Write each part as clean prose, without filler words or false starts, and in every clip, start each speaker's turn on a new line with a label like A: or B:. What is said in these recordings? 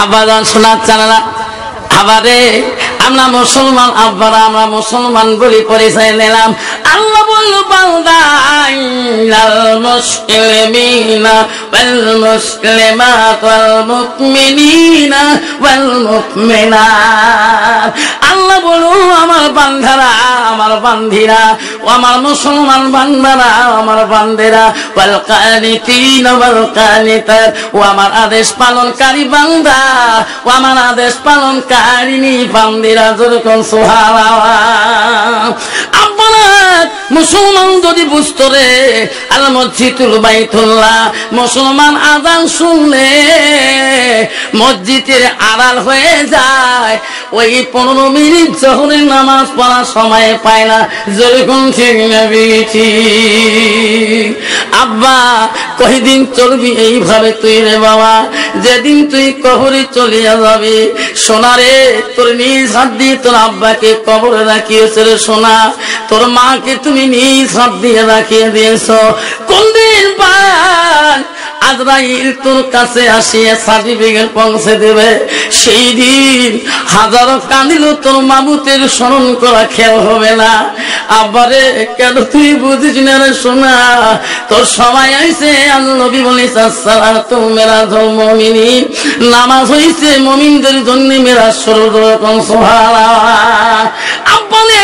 A: আব্বাজান শোনার জানালা আবারে আমরা মুসলমান আব্বারা আমরা মুসলমান বলি পরিচয় নিলাম। আল্লাহ বলল বান্দা ইন্নাল মুসলিমিনা ওয়াল মুসলিমাত ওয়াল মুমিনিনা ওয়াল মুমিনাত। আল্লাহ বলল আমার বান্দারা আমার বান্দিরা ও আমার মুসলমান বান্দারা আমার বান্দেরা ওয়াল কানিতিনা ওয়াল কানিতাত ও আমার আদেশ পালনকারী বান্দা ও আমার আদেশ পালনকারিনী বান্দিরা যেরকম সুবহানাল্লাহ। আপনারা মুসলমান যদি বুঝতো রে আল মসজিদুল বাইতুল্লাহ মুসলমান আযান শুনলে মসজিদের আড়াল হয়ে যায়, ওই 15 মিনিট জোহরের নামাজ পড়ার সময় পায় না। যেরকম ঠিক নবী ঠিক। আব্বা কয়দিন চলবি এইভাবে তুই রে বাবা? যেদিন তুই কবরে চলিয়া যাবি সোনারে তোর নিজ হাত দিয়ে তোর আব্বাকে কবরে রাখিয়েছে রে সোনা, তোর মাকে তুমি নিজ হাত দিয়ে রাখিয়ে দিয়েছ। কোনদিন পান আজরাইল তোর কাছে আসিয়া সার্টিফিকেট পৌঁছে দেবে, সেই দিন হাজারো কাঁদিলেও তোর মাবুতের স্মরণ করা খেয়াল হবে না। আব্বারে কেন তুই বুঝিস না রে সোনা? তোর সময় হয়েছে। আল্লাহ নবী বলেছে আসসালাতু মিরাজুল মুমিনিন, নামাজ হইছে মুমিনদের জন্য মেরাজ সরকম সুবহানাল্লাহ। আব্বারে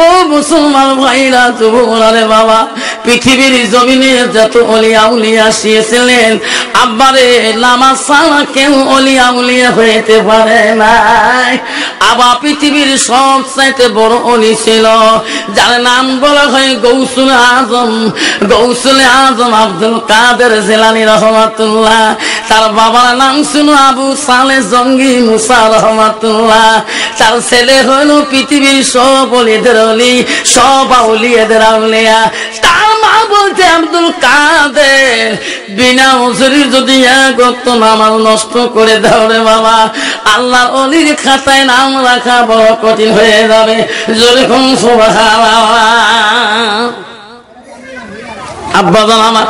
A: ও মুসলমান ভাইরা যুবকরা রে বাবা, পৃথিবীর জমিনে যত ওলিয়া উলিয়া আসিয়েছিলেন আব্বারে নামাজ ছাড়া কেউ ওলিয়া উলিয়া হইতে পারে নাই। আবার পৃথিবীর সবচাইতে বড় ওলি ছিল যার নাম বলা হয় গৌসুল আজম। গৌসুল আজম আব্দুল কাদের জিলানী রহমাতুল্লাহ। তার বাবার নাম ছিল আবু সালেহ জঙ্গি মুসা রহমাতুল্লাহ। তার ছেলে হলো পৃথিবীর সব ওলিদের ওলি, সব আউলিয়াদের আউলিয়া। তার মা বলতে আব্দুল কাদের বিনা ওজরি যদি এক ওয়াক্ত নামাজ নষ্ট করে দাও রে বাবা, আল্লাহর ওলির খাতায় নাম রাখা বড় কঠিন হয়ে যাবে। যেরকম সুবহানাল্লাহ। আব্বাজান আমার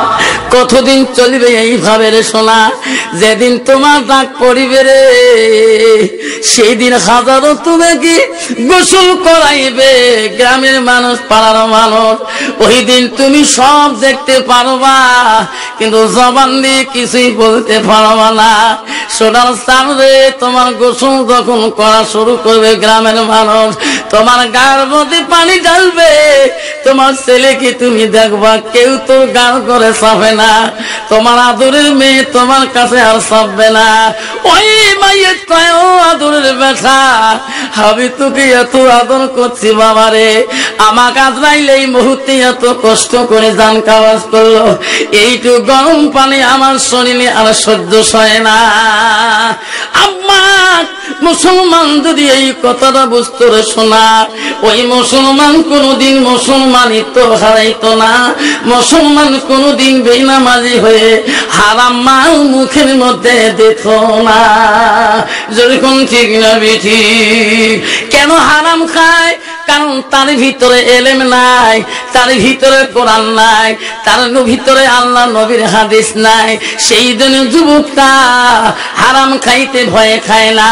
A: কতদিন চলবে এইভাবে রে সোনা? যেদিন তোমার ডাক পড়িবে রে সেই দিন হাজারো তোমাকে গোসল করাইবে গ্রামের মানুষ পাড়ার মানুষ। ওই দিন তুমি সব দেখতে পারবা কিন্তু জবান দিয়ে কিছুই বলতে পারবা না। সোনার সামনে তোমার গোসল যখন করা শুরু করবে গ্রামের মানুষ, তোমার গায়ের মধ্যে পানি ঢালবে, তোমার ছেলেকে তুমি দেখবা কেউ তো গাল করে চাবে না, তোমার আদরের মেয়ে তোমার কাছে আর চাপবে না। ওই মায়ের তাই ও আদরের বেটা, আমি তোকে এত আদর করছি বাবারে, আমার আজরাইল এই মুহূর্তে এত কষ্ট করে জান কাওয়াজ করলো, এইটু গরম পানি আমার শরীরে আর সহ্য হয় না। আম্মা মুসলমান যদি এই কথাটা বুঝতো রে শোনা, ওই মুসলমান কোনদিন মুসলমানিত্ব হারাইতো না। মুসলমান কোনদিন বেনামাজি হয়ে হারাম মাল মুখের মধ্যে দিত না। যেরকম ঠিক না বেঠি। কেন হারাম খায়? কারণ তার ভিতরে এলেম নাই, তার ভিতরে কোরআন নাই, তার ভিতরে আল্লাহ নবীর হাদিস নাই। সেই জন্য যুবকটা হারাম খাইতে ভয়ে খায় না,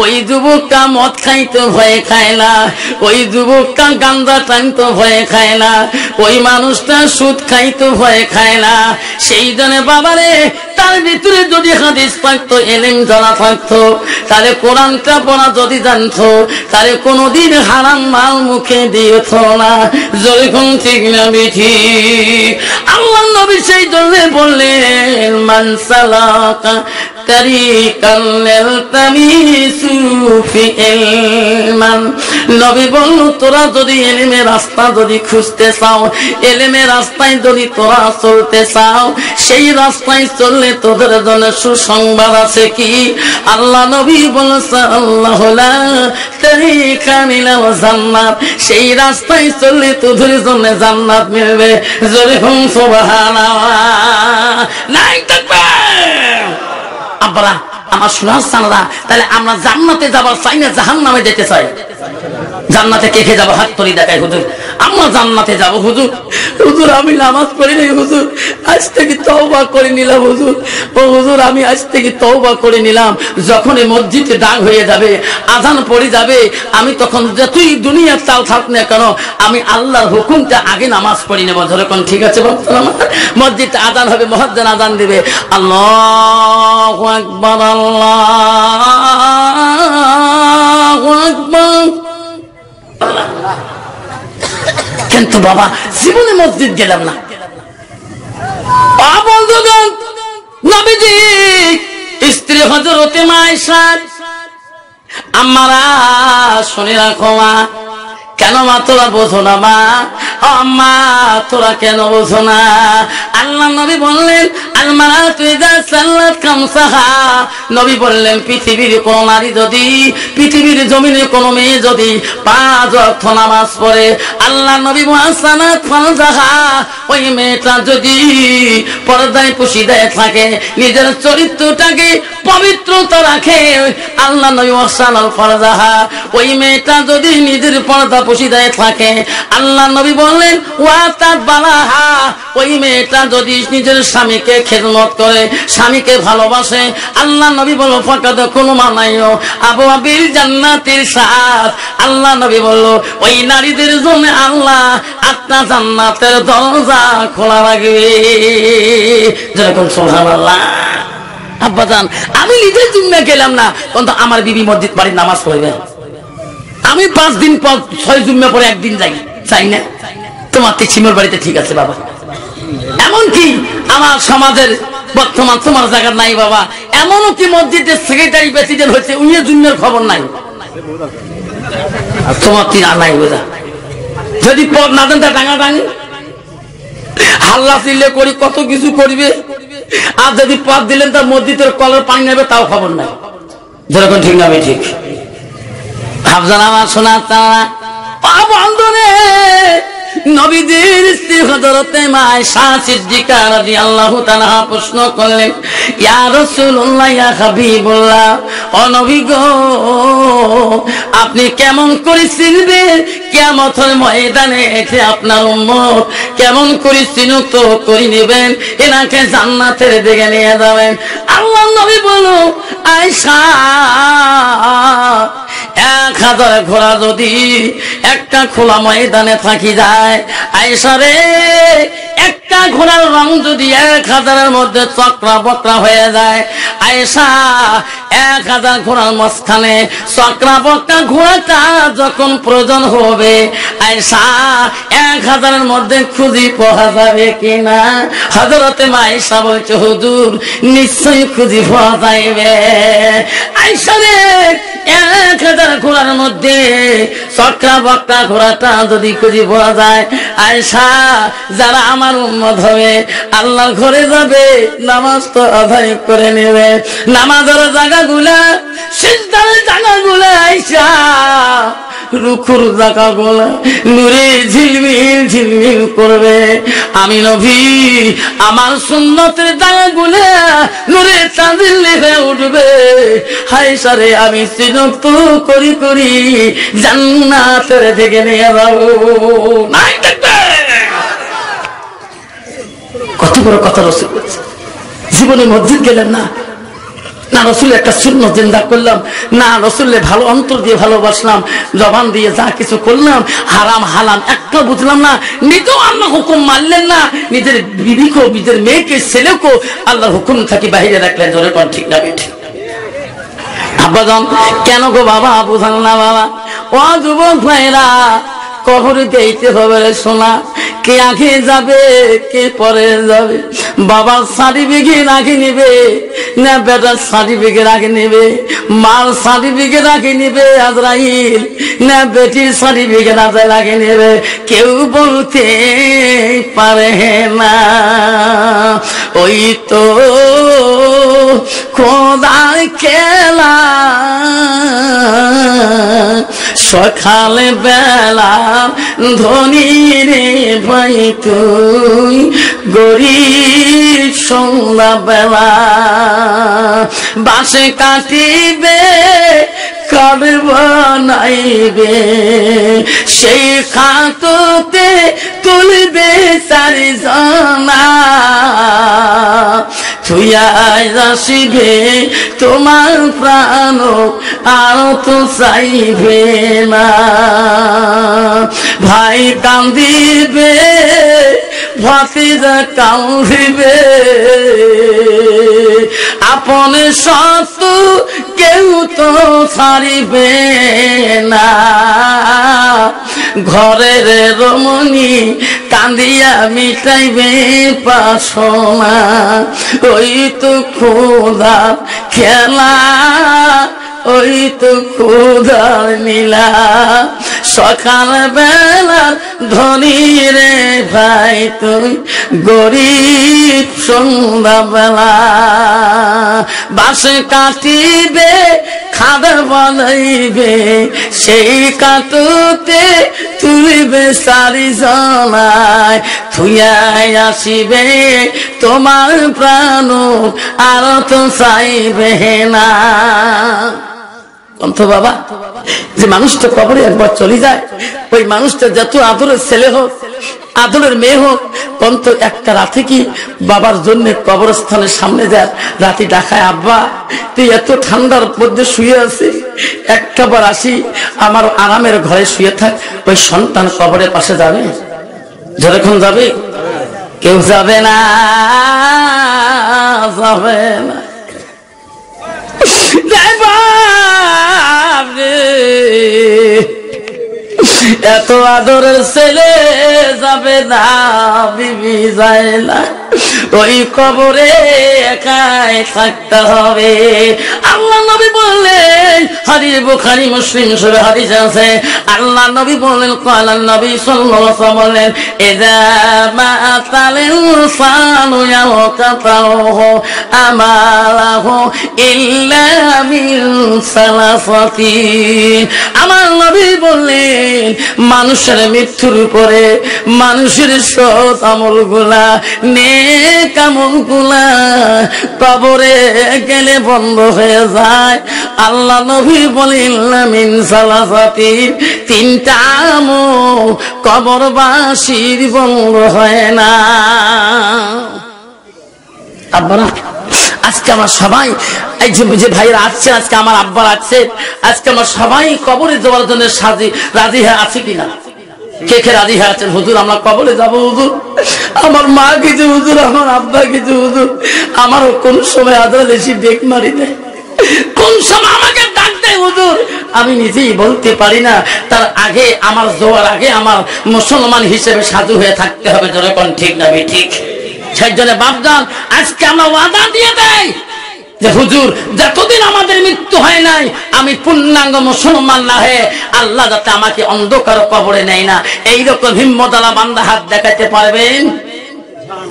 A: ওই যুবকটা মদ খাইতে ভয়ে খায় না, ওই যুবকটা গাঁজা টানতে ভয়ে খায় না, ওই মানুষটা সুদ খাইতে ভয়ে খায় না। সেই জন্য বাবারে তার ভিতরে যদি হাদিস থাকতো, এলেম জানা থাকতো, তাহলে কোরআনটা পড়া যদি জানতো, তাহলে কোনদিন হারাম মাল মুখে দিত না। যেরকম ঠিক না বেঠি। আল্লাহ নবী সেই জন্য বললেন মান সালাকা তারিকাল ইয়ালতামিসু ফি ইলমান। নবী বলল তোরা যদি এলেমের রাস্তা যদি খুঁজতে চাও, এলেমের রাস্তায় যদি তোরা চলতে চাও, সেই রাস্তায় চললে তোদের জন্য সুসংবাদ আছে কি? আল্লাহ নবী বলেছেন আল্লাহু লা তারিকা ইলাল জান্নাত, সেই রাস্তায় চললে তোদের জন্য জান্নাত মিলবে। যেরকম সুবহানাল্লাহ। নাই তাকবীর। আব্বারা আমার সোনার সানারা, তাহলে আমরা জান্নাতে যাবার চাই না জাহান্নামে যেতে চাই? জান্নাতে কে কে যাবো? হাত তুলি দেখায় হুজুর, আমরা জান্নাতে যাবো হুজুর। হুজুর আমি নামাজ পড়ি নাই হুজুর, আজ থেকে তওবা করে নিলাম হুজুর। ও হুজুর আমি আজ থেকে তওবা করে নিলাম, যখন এই মসজিদে ডাক হয়ে যাবে, আজান পড়ে যাবে, আমি তখন যতই দুনিয়ার চাল থাক না কেন আমি আল্লাহর হুকুমটা আগে নামাজ পড়ি নেব। ধরে কোন ঠিক আছে বলতো আমার মসজিদে আজান হবে, মুয়াজ্জিন আজান দিবে, আল্লাহু আকবার আল্লাহু আকবার। কিন্তু বাবা জীবনে মসজিদ গেলাম না। বন্ধুগণ, নবীজি স্ত্রী হযরতে আয়েশা, আমারা শুনে রাখো মা, কেন মা তোরা বোঝো না মা? মা তোরা কেন বোঝো না? আল্লাহ নবী বললেন আল-মারাতু ইযা সাল্লাত খামসাহা, নবী বললেন পৃথিবীর কোন নারী যদি, পৃথিবীর জমিনে কোন মেয়ে যদি 5 ওয়াক্ত নামাজ পড়ে, আল্লাহ নবী ওয়াসানাত ফারজাহা, ওই মেয়েটা যদি পর্দায় পুশিদায় থাকে, নিজের চরিত্রটাকে পবিত্রতা রাখে, আল্লাহ নবী ওয়াসানাল ফারজাহা, ওই মেয়েটা যদি নিজের পর্দা পুশিদায় থাকে, আল্লাহ নবী বললেন ওয়াতাত বালাহা, ওই মেয়েটা যদি নিজের স্বামীকে খেদমত করে, স্বামীকে ভালোবাসে, আল্লাহ নবী বলল ফাকাদ কুনু মানাইও আবওয়াবিল জান্নাতির সাত, আল্লাহ নবী বলল ওই নারীদের জন্য আল্লাহ 8টা জান্নাতের দরজা খোলা রাখবে। যেরকম সুবহানাল্লাহ। আব্বাজান আমি নিজে জুম্মা গেলাম না, কিন্তু আমার বিবি মসজিদ বাড়ির নামাজ পড়বে। আমি 5 দিন পর 6 জুম্মা পরে একদিন যাই, চাই না? তোমার সিমর বাড়িতে ঠিক আছে বাবা। এমনকি আমার সমাজের বর্তমান তোমার জায়গা নাই বাবা, এমনও কি মসজিদের সেক্রেটারি প্রেসিডেন্ট হয়েছে, উনিও জুম্মার খবর নাই, তোমার তিন নাই বোঝা। যদি পদ না দেন তা টাঙা টাঙি হাল্লা চিল্লে করি, কত কিছু করবে, আর যদি পদ দিলেন তার মসজিদের কলের পানি নেবে তাও খবর নাই। যেরকম ঠিক না ঠিক? ভাবজান আমার শোনা তারা বন্ধনে নবীদের স্ত্রী হযরতে আয়েশা সিদ্দিকা রাদিয়াল্লাহু তাআলা প্রশ্ন করলেন, ইয়া রাসূলুল্লাহ ইয়া হাবিবুল্লাহ, ও নবী গো আপনি কেমন করে চিনবেন কিয়ামতের ময়দানে এসে আপনার উম্মত কেমন করে চিহ্নিত করে নেবেন, এনাকে জান্নাতের দিকে নিয়ে যাবেন? আল্লাহ নবী বলল আয়েশা 1000 ঘোড়া যদি একটা খোলা ময়দানে থাকি যায়, আয়েশা রে একটা ঘোড়ার রং যদি 1000-এর মধ্যে চক্রা বক্রা হয়ে যায়, আয়েশা 1000 ঘোড়ার মাঝখানে চক্রা বক্রা ঘোড়াটা যখন প্রয়োজন হবে, আয়েশা 1000-এর মধ্যে খুঁজি পাওয়া যাবে কিনা? হযরতে আয়েশা বলছে হুজুর নিশ্চয়ই খুঁজি পাওয়া যাবে। আয়েশা রে 1000 ঘোড়ার মধ্যে চক্রা বক্রা ঘোড়াটা যদি খুঁজি পাওয়া যায়, আয়েশা যারা আমার উম্মত হবে আল্লাহর ঘরে যাবে, নামাজ তো আদায় করে নেবে, নামাজের জায়গাগুলা সিজদার জায়গাগুলা আয়েশা রুকুর জায়গাগুলা নূরে ঝিলমিল ঝিলমিল করবে। আমি নবী আমার সুন্নতের জায়গাগুলা নূরে চাঁদের লেগে উঠবে। আয়েশা রে আমি সিজদা করি করি জান্নাতের দিকে নিয়ে যাবো। নাই দেখবে কত বড় কথা রাসূল বলেছে। জীবনে মসজিদ গেলেন না, না রাসূল একটা সুন্নাত জিন্দা করলাম, না রাসূলকে ভালো অন্তর দিয়ে ভালোবাসলাম, জবান দিয়ে যা কিছু করলাম হারাম হালাল একটা বুঝলাম না, নিজেও আল্লাহর হুকুম মানলেন না, নিজের বিবিকেও নিজের মেয়েকে ছেলেকেও আল্লাহর হুকুম থেকে বাইরে রাখলেন। জোরে কোন ঠিক না ঠিক? আব্বাজান কেন গো বাবা বুঝাল না বাবা? ও যুবক ভাইরা কবরে দিতে হবে রে সোনা, কে আগে যাবে কে পরে যাবে? বাবার সার্টিফিকেট আগে নিবে না বেটার সার্টিফিকেট আগে নিবে? মার সার্টিফিকেট আগে নিবে আজরাইল না বেটির সার্টিফিকেট আগে নেবে? কেউ বলতে পারে না। ওই তো খোদার খেলা, সকালে বেলা ধনী রে ভাই তুই, গরিব সন্ধ্যা বেলা বাসে কাটিবে কাঠ বানাইবে, সেই খাটতে তুলবে চারিজনা, থুইয়া আসিবে তোমার প্রাণ আর তো চাইবে না। ভাই কান্দিবে, ভাতিজা কান্দিবে, আপন শত্রু কেউ তো ছাড়িবে না। ঘরের রমণী কান্দিয়া মিটাইবে বাসনা, ওই তো খোদা খেলা, ওই তো খোদার নীলা। সকাল বেলার ধনী রে ভাই তুই গরিব, সন্ধ্যা বেলা বাস কাটিবে, খাবার বানাইবে, সেই কাটতে তুলিবে চারিজনায়, থুইয়াই আসিবে তোমার প্রাণ আর তো চাইবে না। অন্ত বাবা, যে মানুষটা কবরে একবার চলে যায়, ওই মানুষটা যত আদরের ছেলে হোক, আদরের মেয়ে হোক, অন্ত একটা রাতে কি বাবার জন্য কবরস্থানের সামনে যায়, রাতে ডাকায়, আব্বা তুই এত ঠান্ডার মধ্যে শুয়ে আছিস, একটাবার আসি আমার আরামের ঘরে শুয়ে থাক। ওই সন্তান কবরের পাশে যাবে? যখন যাবে? কেউ যাবে না, যাবে না। এত আদরের ছেলে যাবে না, বিবি যায় না, ওই কবরে একাই থাকতে হবে। আল্লাহ নবী বললেন, হাদিস বুখারী মুসলিম শরীফে হাদিস আছে, আল্লাহ নবী বললেন, কালান নবী সাল্লাল্লাহু আলাইহি ওয়াসাল্লাম বললেন, ইযা মাতাল ইনসানু ইয়াকাতাহু আমালাহু ইল্লা মিন সালাসাতিন। আমার নবী বললেন, মানুষের মৃত্যুর উপরে মানুষের সৎ আমলগুলা, নেক আমলগুলা কবরে গেলে বন্ধ হয়ে যায়। আল্লাহ নবী বলেন, মিন সালাসাতিন, তিনটা আমল কবরবাসীর বন্ধ হয় না। আব্বারা, আজকে আমার সবাই, এই যে ভাইরা আসছে, আজকে আমার আব্বার আছে, আজকে আমার সবাই কবরে যাওয়ার জন্য রাজি হয়ে আছে কিনা? কে কে রাজি হয়ে আছেন? হুজুর আমরা কবরে যাবো, হুজুর আমার মা কিছু, হুজুর আমার আব্বা কিছু, হুজুর আমারও কোন সময় আদর বেশি বেগ মারি দেয়, কোন সময় আমাকে ডাক দেয়, হুজুর আমি নিজেই বলতে পারি না। তার আগে আমার যাওয়ার আগে আমার মুসলমান হিসেবে সাধু হয়ে থাকতে হবে। যখন ঠিক না ঠিক, সেই জন্য বাপজান আজকে আমরা ওয়াদা দিয়ে দেয় যে হুজুর যতদিন আমাদের মৃত্যু হয় নাই, আমি পূর্ণাঙ্গ মুসলমান না হয়ে আল্লাহ যাতে আমাকে অন্ধকার কবরে নেয় না। এইরকম হিম্মতওয়ালা বান্দা হাত দেখাতে পারবেন?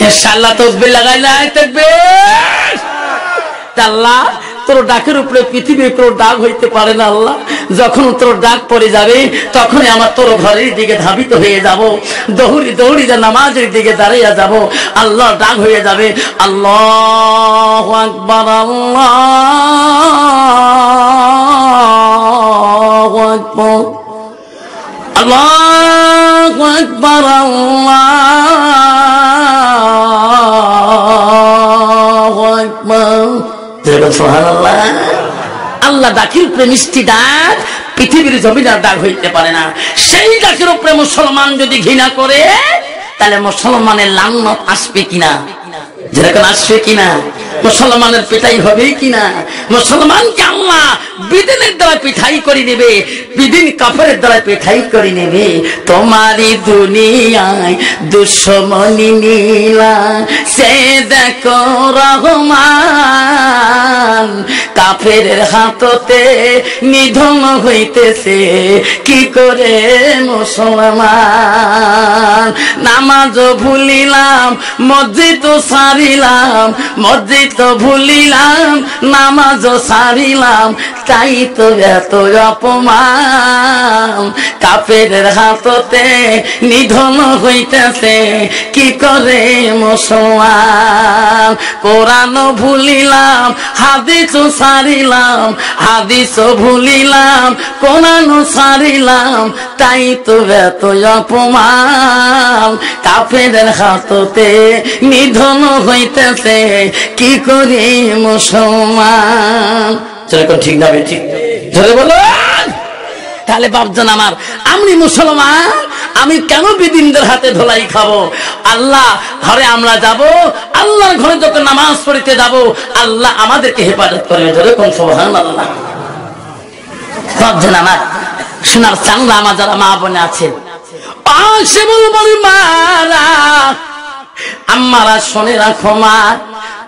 A: ইনশাআল্লাহ। তাকবীর লাগাই না, তাকবীর। আল্লাহ তোর ডাকের উপরে পৃথিবীর কোনো ডাক হইতে পারে না। আল্লাহ যখন তোর ডাক পড়ে যাবে, তখনই আমার তোর ঘরের দিকে ধাবিত হয়ে যাব, দৌড়ি দৌড়ি যা নামাজের দিকে দাঁড়িয়ে যাব। আল্লাহ ডাক হয়ে যাবে, আল্লাহু আকবার, আল্লাহু আকবার, আল্লাহু আকবার, আল্লাহু আকবার। সুবহানাল্লাহ। আল্লাহ ডাকের উপরে মিষ্টি ডাক পৃথিবীর জমিদার ডাক হইতে পারে না। সেই ডাকের উপরে মুসলমান যদি ঘৃণা করে, তাহলে মুসলমানের লানত আসবে কিনা? যেরকম আসবে কিনা? মুসলমানের পিঠাই হবে কিনা? মুসলমানকে আল্লাহ বিদিনের দ্বারা পিঠাই করে নেবে, বিদিন কাফের দ্বারা পিঠাই করে নেবে। তোমারই দুনিয়ায় দুশ্মনী নীলা, সে দেখো রহমান, কাফের হাততে নিধন হইতেছে কি করে মুসলমান। নামাজ ভুলিলাম, মসজিদ সারিলাম, মসজিদ ভুলিলাম, নামাজ সারিলাম, তাই তো এত অপমান। কাফের হাততে নিধন হইতেছে কি করে মুসলমান। কোরআন ভুলিলাম, হাদিস ছাড়িলাম, হাদিসও ভুলিলাম, কোরআনও ছাড়িলাম, তাই তো এত অপমান। কাফেরের হাততে নিধন হইতেছে, কি করি মুসলমান। ঠিক না ঠিক ধরে বলো। তাহলে বাপজান আমার, আমি মুসলমান, আমি কেন বিদিনদের হাতে ধোলাই খাবো? আল্লাহ ঘরে আমরা যাব, আল্লাহর ঘরে যখন নামাজ পড়তে যাব, আল্লাহ আমাদেরকে হেফাজত করবে। ধরে কোন সুবহানাল্লাহ। বাপজান আমার, সোনার চাংলা আমার যারা মা বোনে আছেন, সে বলবো মারা আমারা শুনে রাখো মা,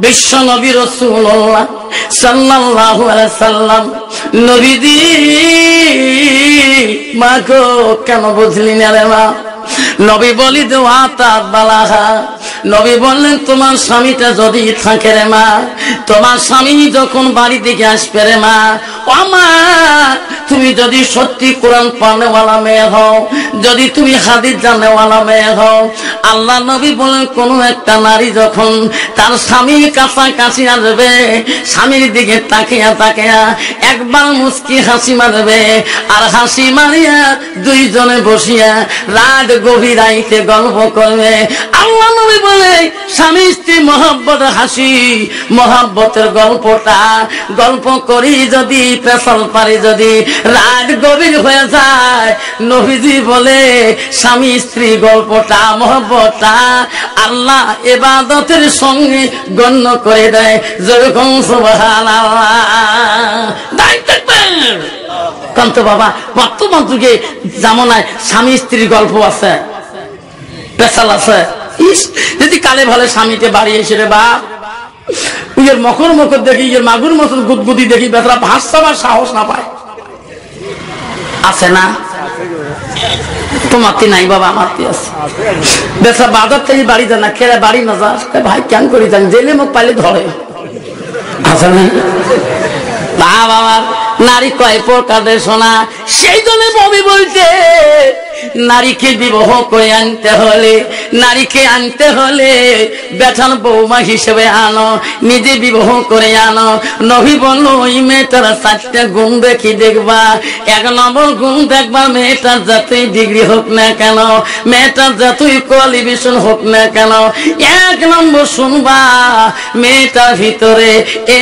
A: বিশ্ব নবী রাসূলুল্লাহ সাল্লাল্লাহু আলাইহি সাল্লাম নবীজি মা গো কেন বুঝলি না রে মা? নবী বলি দেওয়া তার বালাহা, নবী বললেন তোমার স্বামীটা যদি থাকে রে মা, তোমার স্বামী যখন বাড়ি থেকে আসবে রে মা, ও মা তুমি যদি সত্যি কোরআন পড়নেওয়ালা মেয়ে হও, যদি তুমি হাদিস জানেওয়ালা মেয়ে হও, আল্লাহ নবী বলেন কোন একটা নারী যখন তার স্বামীর কাছাকাছি আসবে, স্বামীর দিকে তাকিয়া তাকিয়া একবার মুস্কি হাসি মারবে, আর হাসি মারিয়া দুইজনে বসিয়া রাত গভীর রাইতে গল্প করবে। আল্লাহ নবী বলে স্বামী স্ত্রী মহব্বত হাসি মহব্বতের গল্পটা গল্প করি যদি পেছল পারি যদি রাত গভীর হয়ে যায়, নবীজি বলে স্বামী স্ত্রী গল্পটা মহব্বতটা আল্লাহ ইবাদতের সঙ্গে গণ্য করে দেয়। যেরকম সুবহানাল্লাহ। কান্ত বাবা, বর্তমান যুগে জামানায় স্বামী স্ত্রীর গল্প আছে, পেশাল আছে। যদি কালে ভালে স্বামীকে বাড়ি এসে রে বাপ, ইয়ের মকর মকর দেখি, ইয়ের মাগুর মতন গুদগুদি দেখি, বেচারা ভাষাবার সাহস না পায়। আছে না? তোমার নাই বাবা, আমার আছে। বেচারা বাজার থেকে বাড়ি যায় না, খেলে বাড়ি না যা ভাই কেন করি যান, জেলে মুখ পাইলে ধরে। আছে না বাবা? নারী কয় প্রকারের সোনা, সেই জন্য বমি বলছে নারীকে বিবাহ করে আনতে হলে, নারীকে আনতে হলে বেঠান বৌমা হিসেবে আনো, নিজে বিবাহ করে আনো। নবী বলল ওই মেয়েটার 4টা গুণ দেখি দেখবা। 1 নম্বর গুণ দেখবা, মেয়েটার যতই ডিগ্রি হোক না কেন, মেয়েটার যতই কোয়ালিফিকেশন হোক না কেন, 1 নম্বর শুনবা মেয়েটার ভিতরে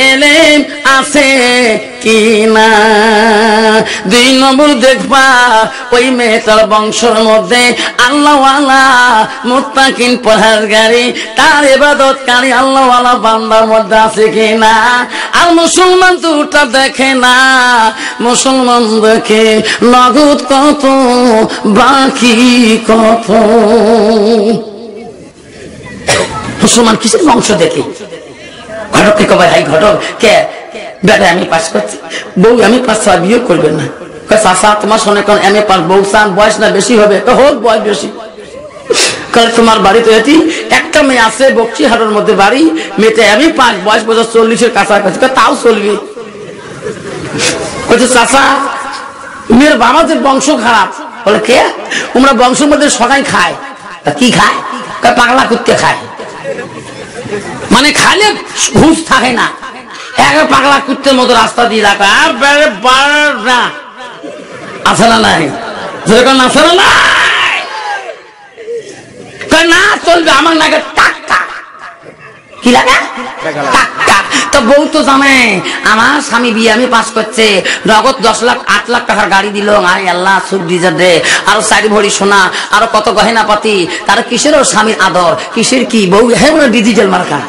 A: এলেম আছে কিনা। 2 নম্বর দেখবা ওই মেয়েটার বংশের মধ্যে আল্লাহওয়ালা মুত্তাকিন পরহেজগারি তার ইবাদতকারী আল্লাহওয়ালা বান্দার মধ্যে আছে কিনা। আর মুসলমান তো ওটা দেখে না, মুসলমান দেখে নগদ কত বাকি কত। মুসলমান কিসের বংশ দেখে? ঘটক কে কবে হাই ঘটক কে বেটা আমি পাস করছি, বউ আমি পাস, বিয়ে করবে না। চাষা তোমার শোনে কোন এম এ পাস, বউ চান বয়স না বেশি হবে, হোক বয়স বেশি। তোমার বাড়ি তো এটি একটা মেয়ে আছে বক্সিহাটের মধ্যে বাড়ি, মেয়েটা এম এ পাস, বয়স বোঝা 40-এর কাছাকাছি, তাও চলবে। চাষা মেয়ের বাবাদের বংশ খারাপ। বলে কে? তোমরা বংশের মধ্যে সবাই খায়। কি খায়? পাগলা কুত্তে খায়, মানে খাইলে ঘুষ থাকে না। পাগলা কুত্তের মতো রাস্তা দিয়ে রাখা আছে না নাই? আছে না নাই? না চলবে আমার নাকি টাকা। কি লাগে? টাকা। তো বউ তো জানে আমার স্বামী বিয়ে আমি পাস করছে, নগদ 10 লাখ 8 লাখ টাকার গাড়ি দিল, আয় আল্লাহ সুখ ডিজার দে, আরো 4 ভরি সোনা, আরো কত গহেনা পাতি, তার কিসের স্বামীর আদর, কিসের কি বউ? হ্যাঁ ডিজিটাল মার্কা।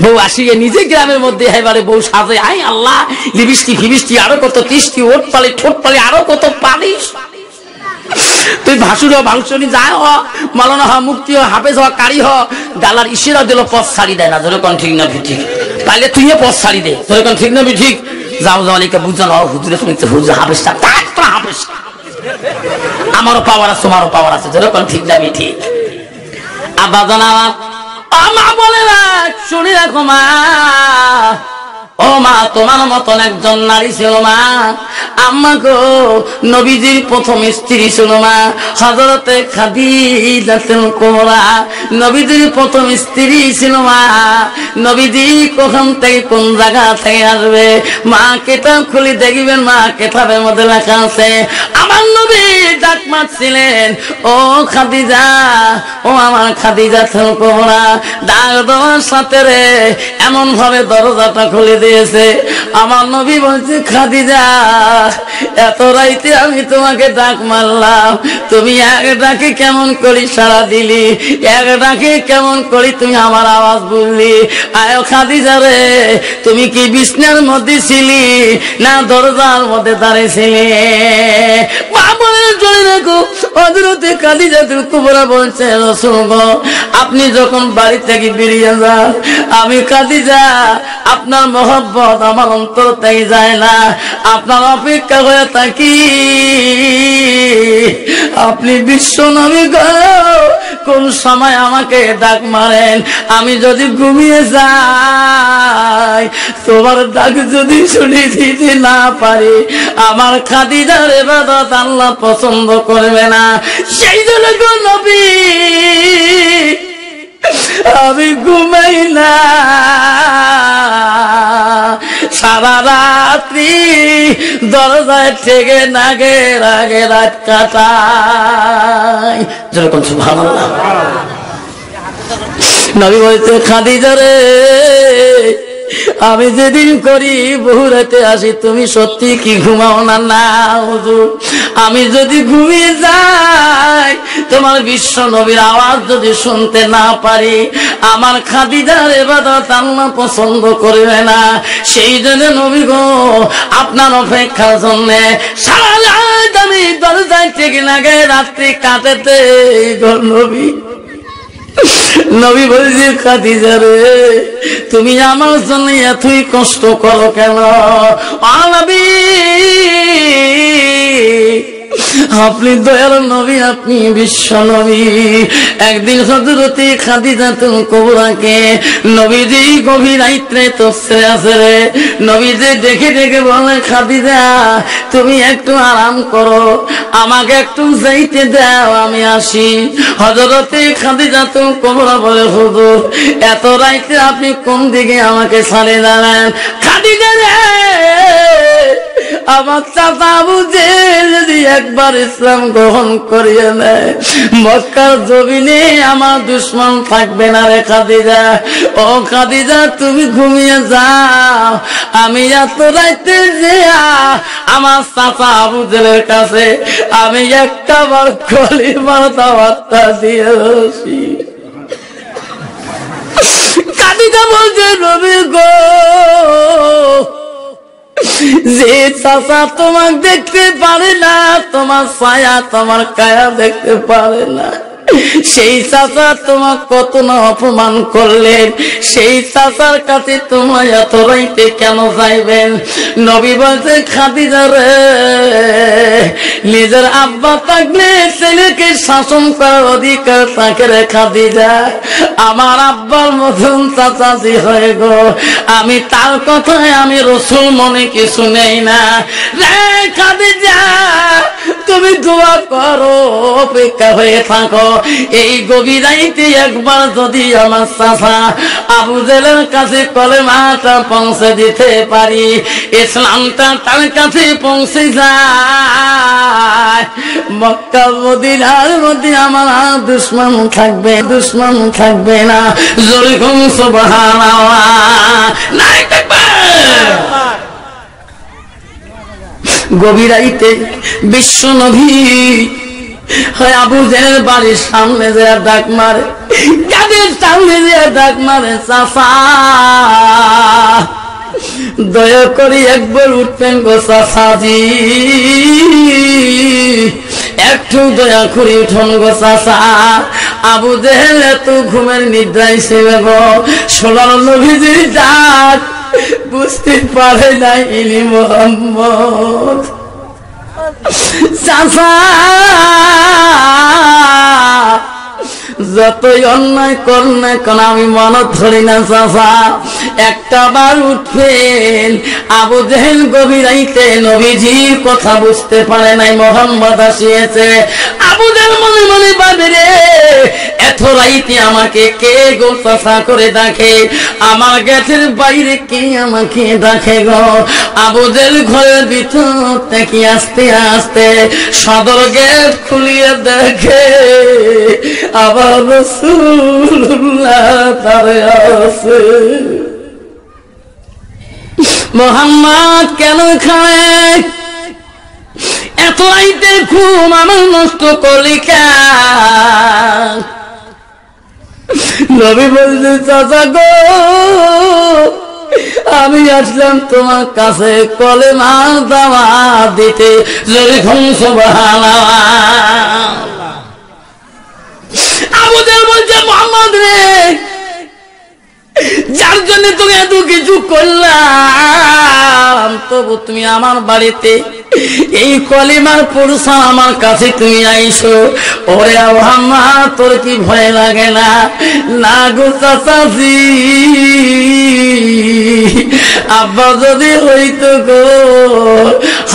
A: বউ আসিয়ে নিজে গ্রামের মধ্যে এবারে বউ সাজে, আই আল্লাহ লিপস্টিক ফিবিস্টিক আরো কত তিষ্টি, ওট পালি ঠোঁট পালি আরো কত পালিস। তুই ভাসুর ভাংসনি যায় হ, মালানা হ, মুক্তি হ, হাফেজ হ, কারি হ, গালার ইশারা দিল পথ ছাড়ি দেয় না। যেরকম ঠিক না ঠিক, পাইলে তুই পথ ছাড়ি দে। যেরকম ঠিক না ঠিক, যাও জামালিকে বুঝানো হুজুরে শুনতে, হুজুর হাফেজটা হাফেজ, আমারও পাওয়ার আছে তোমারও পাওয়ার আছে। যেরকম ঠিক না ঠিক। আব্বা জানা মা বলে না, শুনি রাখো মা, ও মা তোমার মতন একজন নারী ছিল মা, আম্মা গো, নবীজির প্রথম স্ত্রী ছিল না হযরতে খাদিজাতুল কুবরা। নবীজির প্রথম স্ত্রী ছিল মা। নবীজি কখন থেকে কোন জায়গা থেকে আসবে, মা কিতাব খুলে দেখবেন, মা কিতাবের মধ্যে লেখা আছে আমার নবী ডাক মারছিলেন, ও খাদিজা, ও আমার খাদিজাতুল কুবরা। ডাক দেওয়ার সাথে রে এমন ভাবে দরজাটা খুলে দিয়েছে, আমার নবী বলছে, খাদিজা, এত রাইতে আমি তোমাকে ডাক মারলাম, তুমি এক ডাকে কেমন করি সাড়া দিলি, এক ডাকে কেমন করি তুমি আমার আওয়াজ বুঝলি? আয় খাদিজা রে, তুমি কি বিছনার মধ্যে ছিলি না দরজার মধ্যে দাঁড়িয়েছিলি? হযরতে খাদিজাতুল কুবরা বলছে, রাসূল গো, আপনি যখন বাড়ি থেকে বেরিয়ে যান, আমি খাদিজা আপনার মহব্বত আমার অন্তর থেকে যায় না, আপনার অপেক্ষা হয়ে থাকি। আপনি বিশ্ব নবী গো, কোন সময় আমাকে ডাক মারেন, আমি যদি ঘুমিয়ে যাই, তোমার ডাক যদি শুনে দিতে না পারি, আমার খাদিজার ইবাদত আল্লাহ পছন্দ করবে না। সেই জন্য গো নবী আমি ঘুমাই না, সারা রাত্রি দরজায় থেকে নাগের আগে রাত কাটাই। যেরকম সুবহানাল্লাহ। নবী বলতে, খাদিজা রে, আমি যেদিন করি বহু রাতে আসি, তুমি সত্যি কি ঘুমাও না? না হুজুর, আমি যদি ঘুমিয়ে যাই, তোমার বিশ্ব নবীর আওয়াজ যদি শুনতে না পারি, আমার খাদিজার ইবাদত আল্লাহ পছন্দ করবে না। সেই জন্য নবী গো, আপনার অপেক্ষার জন্য সারা রাত আমি দরজায় থেকে লাগে রাত্রি কাটাতে গো নবী। নবী বলছে, খাদিজা রে, তুমি আমার জন্য এতই কষ্ট করো কেন? নবী, আপনি দয়াল নবী, আপনি বিশ্ব নবী। একদিন হযরতে খাদিজাতুল কুবরাকে নবীজি গভীর রাত্রে তফসিরে আছে রে, নবীজি দেখে দেখে বলে, খাদিজা তুমি একটু আরাম করো, আমাকে একটু যাইতে দাও, আমি আসি। হযরতে খাদিজাতুল কুবরা বলে, হুজুর এত রাতে আপনি কোন দিকে আমাকে ছাড়ে দাঁড়ান? খাদিজা রে, আমার চাচা আবু জেহেল যদি একবার ইসলাম গ্রহণ করিয়ে নেয়, মক্কার জমিনে আমার দুশমন থাকবে না রে খাদিজা। ও খাদিজা, তুমি ঘুমিয়ে যাও, আমি এত রাইতে যে আমার চাচা আবু জেহেলের কাছে আমি একটা বার কলিমার দাওয়াতটা দিয়ে আসি। খাদিজা বলছে, নবী গো, যে চাচা তোমাকে দেখতে পারে না, তোমার ছায়া তোমার কায়া দেখতে পারে না, সেই চাচা তোমার কত না অপমান করলেন, সেই চাচার কাছে তোমার এত রাইতে কেন যাইবেন? নবী বলছে, খাদিজা রে, নিজের আব্বা থাকলে ছেলেকে শাসন করার অধিকার থাকে রে খাদিজা। আমার আব্বার মতন চাচাজি হয়ে গো, আমি তার কথায় আমি রাসূল মনে কিছু নেই না রে খাদিজা। তুমি দোয়া করো, অপেক্ষা হয়ে থাকো, এই গভীর রাতে একবার যদি আমার চাচা আবু জেহেলের কাছে কলেমাটা পৌঁছে দিতে পারি, ইসলামটা তার কাছে পৌঁছে যায়, মক্কা মদিনার মধ্যে আমার দুশমন থাকবে, দুশমন থাকবে না। জোরে বলুন সুবহানাল্লাহ। নাই থাকবে। গভীর রাতে বিশ্ব নবী হয় আবু জেহেল বাড়ির সামনে যে ডাক মারে, কাদের সামনে যে ডাক মারে, চাচা দয়া করে একবার উঠবেন গো চাচাজি, একটু দয়া করে উঠুন গো চাচা। আবু জেহেল এত ঘুমের নিদ্রায় ছিল গো, সোনার নবীজির ডাক বুঝতে পারে নাই ইনি মুহাম্মদ। চাচা যতই অন্যায় কর না কেন আমি মনে ধরি না চাচা। একটা বার উঠবেন আবু জেহেল গভীর রাইতে নবীজির কথা বুঝতে পারে নাই, মোহাম্মদ আসিয়েছে। আবু জেহেল মনে মনে ভাবে রে এত রাইতে আমাকে কে গো চাচা করে ডাকে, আমার গেটের বাইরে কে আমাকে ডাকে গো। আবু জেহেল ঘরের ভিতর থেকে আস্তে আস্তে সদর গেট খুলিয়ে দেখে আবার রাসূলুল্লাহ দাঁড়িয়ে আছে। মোহাম্মদ কেন খায় এত রাইতে ঘুম আমার নষ্ট করলি কেন? নবী বলছে চাচা গো আমি আসলাম তোমার কাছে কলেমা দাওয়াত দিতে। জোরে বলুন সুবহানাল্লাহ। আবু জাহল বলছে মুহাম্মদ রে যার জন্য তুমি এত কিছু করলাম তবু তুমি আমার বাড়িতে এই কলিমার পুরুষ আমার কাছে তুমি আইসো। ওরে মুহাম্মদ তোর কি ভয় লাগে না? না গো চাচাজি, আব্বা যদি হইতো গো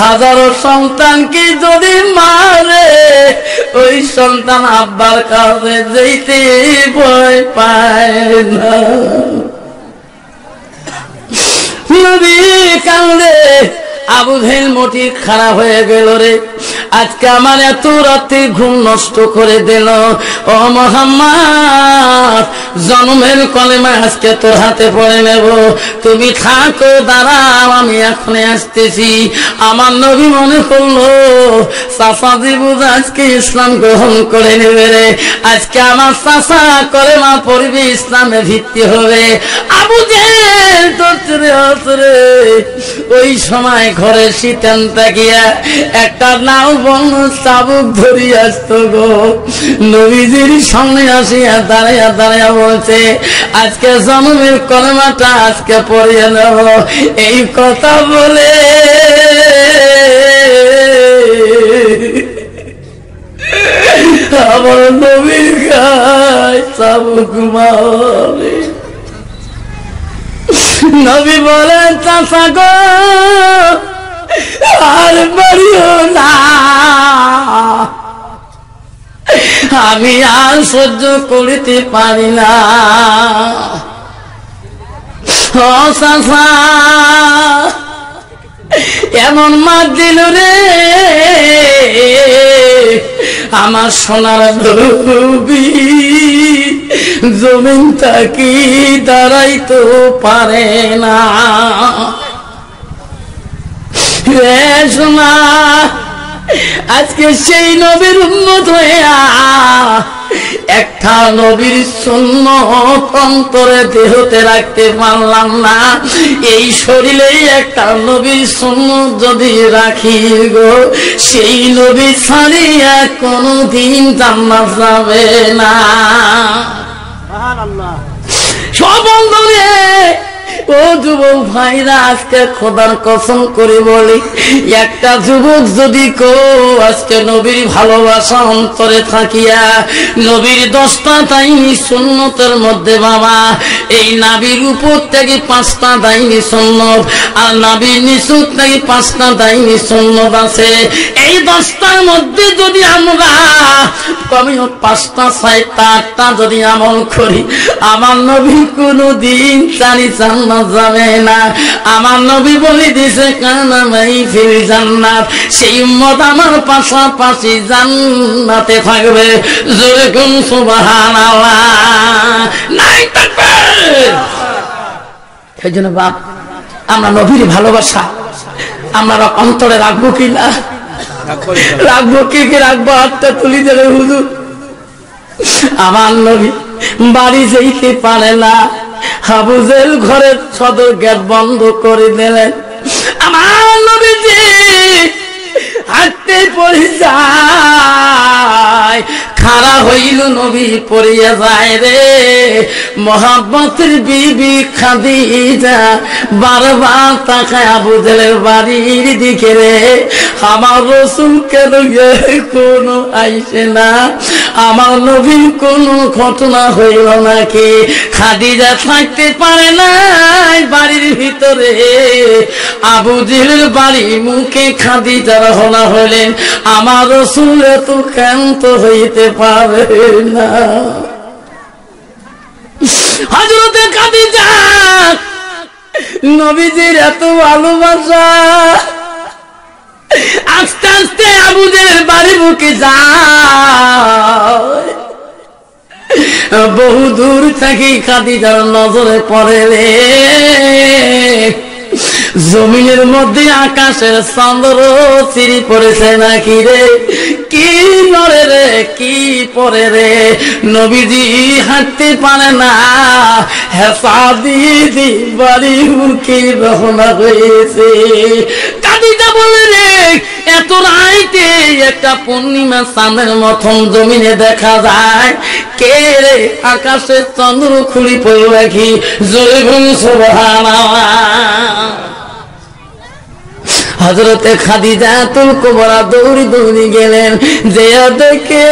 A: হাজারো সন্তানকে যদি মারে ওই সন্তান আব্বার কাছে যেতে ভয় পায় না। নবী কান্দে। আবু জেহেল মোটি খারাপ হয়ে গেল রে, আজকে আমার এত রাতে ঘুম নষ্ট করে দিল। ও মুহাম্মদ জন্মের কলেমা আজকে তোর হাতে পড়ে নেব, তুমি থাকো দাঁড়াও আমি এখনই আসতেছি। আমার নবী মনে করলো চাচাজি বুঝ আজকে ইসলাম গ্রহণ করে নেবে রে, আজকে আমার চাচা কলেমা পড়বে, ইসলামে ভিত্তি হবে। আবু জেহেল তোরে ওই সময় ঘরে শীতান তাকিয়া একটা নাও বন্ধ চাবুক ধরি আসতো গো। নবীজির সামনে আসিয়া দাঁড়াইয়া দাঁড়াইয়া বলছে আজকে জন্মের কলেমাটা আজকে পড়িয়ে নেব। এই কথা বলে আমার নবীর গায়ে চাবুক মারে। নবী বলেন চাচা গো আর বাড়িও না, আমি আর সহ্য করিতে পারি না। ও চাচা এমন মার দিল রে আমার সোনার নবী, জমিন তাকি দাঁড়াইতে পারে না। সোনা আজকে সেই নবীর উম্মত হইয়া একটা নবীর সুন্নাত অন্তরে দেহতে রাখতে পারলাম না, এই শরীরে একটা নবীর সুন্নাত যদি রাখি গো সেই নবী ছাড়িয়া কোনদিন জান্নাত যাবে না। সুবহানাল্লাহ। সব বন্ধুরে ও যুবক ভাইরা আজকে খোদার কসম করে বলি একটা যুবক যদি কো আজকে নবীর ভালোবাসা অন্তরে থাকিয়া নবীর 10টা দাইনি সুন্নতের মধ্যে বাবা এই নাবির উপর থেকে 5টা দাইনি সুন্নত আর নাবির নিচু থেকে 5টা দাইনি সুন্নত আছে। এই 10টার মধ্যে যদি আমরা কমিও 5টা 6টা 8টা যদি আমল করি আমার নবী কোনদিন জানি জান্নাত যাবে না। আমার নবী বলে দিয়েছে কানা মাই ফিল জান্নাত, সেই উম্মত আমার পাশাপাশি জান্নাতে থাকবে। জোরে কোন সুবহানাল্লাহ নাই তাকবীর। সেই জন্য বাপ আমরা নবীর ভালোবাসা আমরা অন্তরে রাখবো কি না? রাখবো কি রাখবো? হাতটা তুলি দেবে হুজুর। আমার নবী বাড়ি যেতে পারে না, আবু জেহেল ঘরের সদর গেট বন্ধ করে দিলেন। আমার নবীজি হাঁটতে পড়ে যায়, খাড়া হইল নবী পড়িয়া যায় রে মোহাব্বতের বিবি খাদিজা বারবার তাকায় আবু জেলের বাড়ির দিকে রে আমার রাসূল কেন কোনো আইসে না আমার নবীর কোনো ঘটনা হইল নাকি খাদিজা থাকতে পারে নাই বাড়ির ভিতরে আবু জেলের বাড়ি মুখে খাদিজা রওনা হলেন আমার রাসূল এত ক্ষান্ত হইতে পারে না হযরতে খাদিজা নবীজির এত ভালোবাসা আস্তে আস্তে আবু জেলের বাড়ি মুখে যায় বহু দূর থেকে খাদিজার নজরে পড়ে রে জমিনের মধ্যে আকাশের চন্দ্র চিরি পড়েছে নাকি রে কি নড়ে রে কি পড়ে রে নবীজি হাঁটতে পারে না হেসা দিয়ে বাড়ি মুখে রওনা হয়েছে খাদিজা বলে রে এত রাইতে একটা পূর্ণিমা চাঁদের মতন জমিনে দেখা যায় কে রে আকাশের চন্দ্র খুলি পড়ে রাখি জোরে বলি সুবহানাল্লাহ হযরতে খাদিজাতুল কুবরা দৌড়ি দৌড়ি গেলেন যে দেখে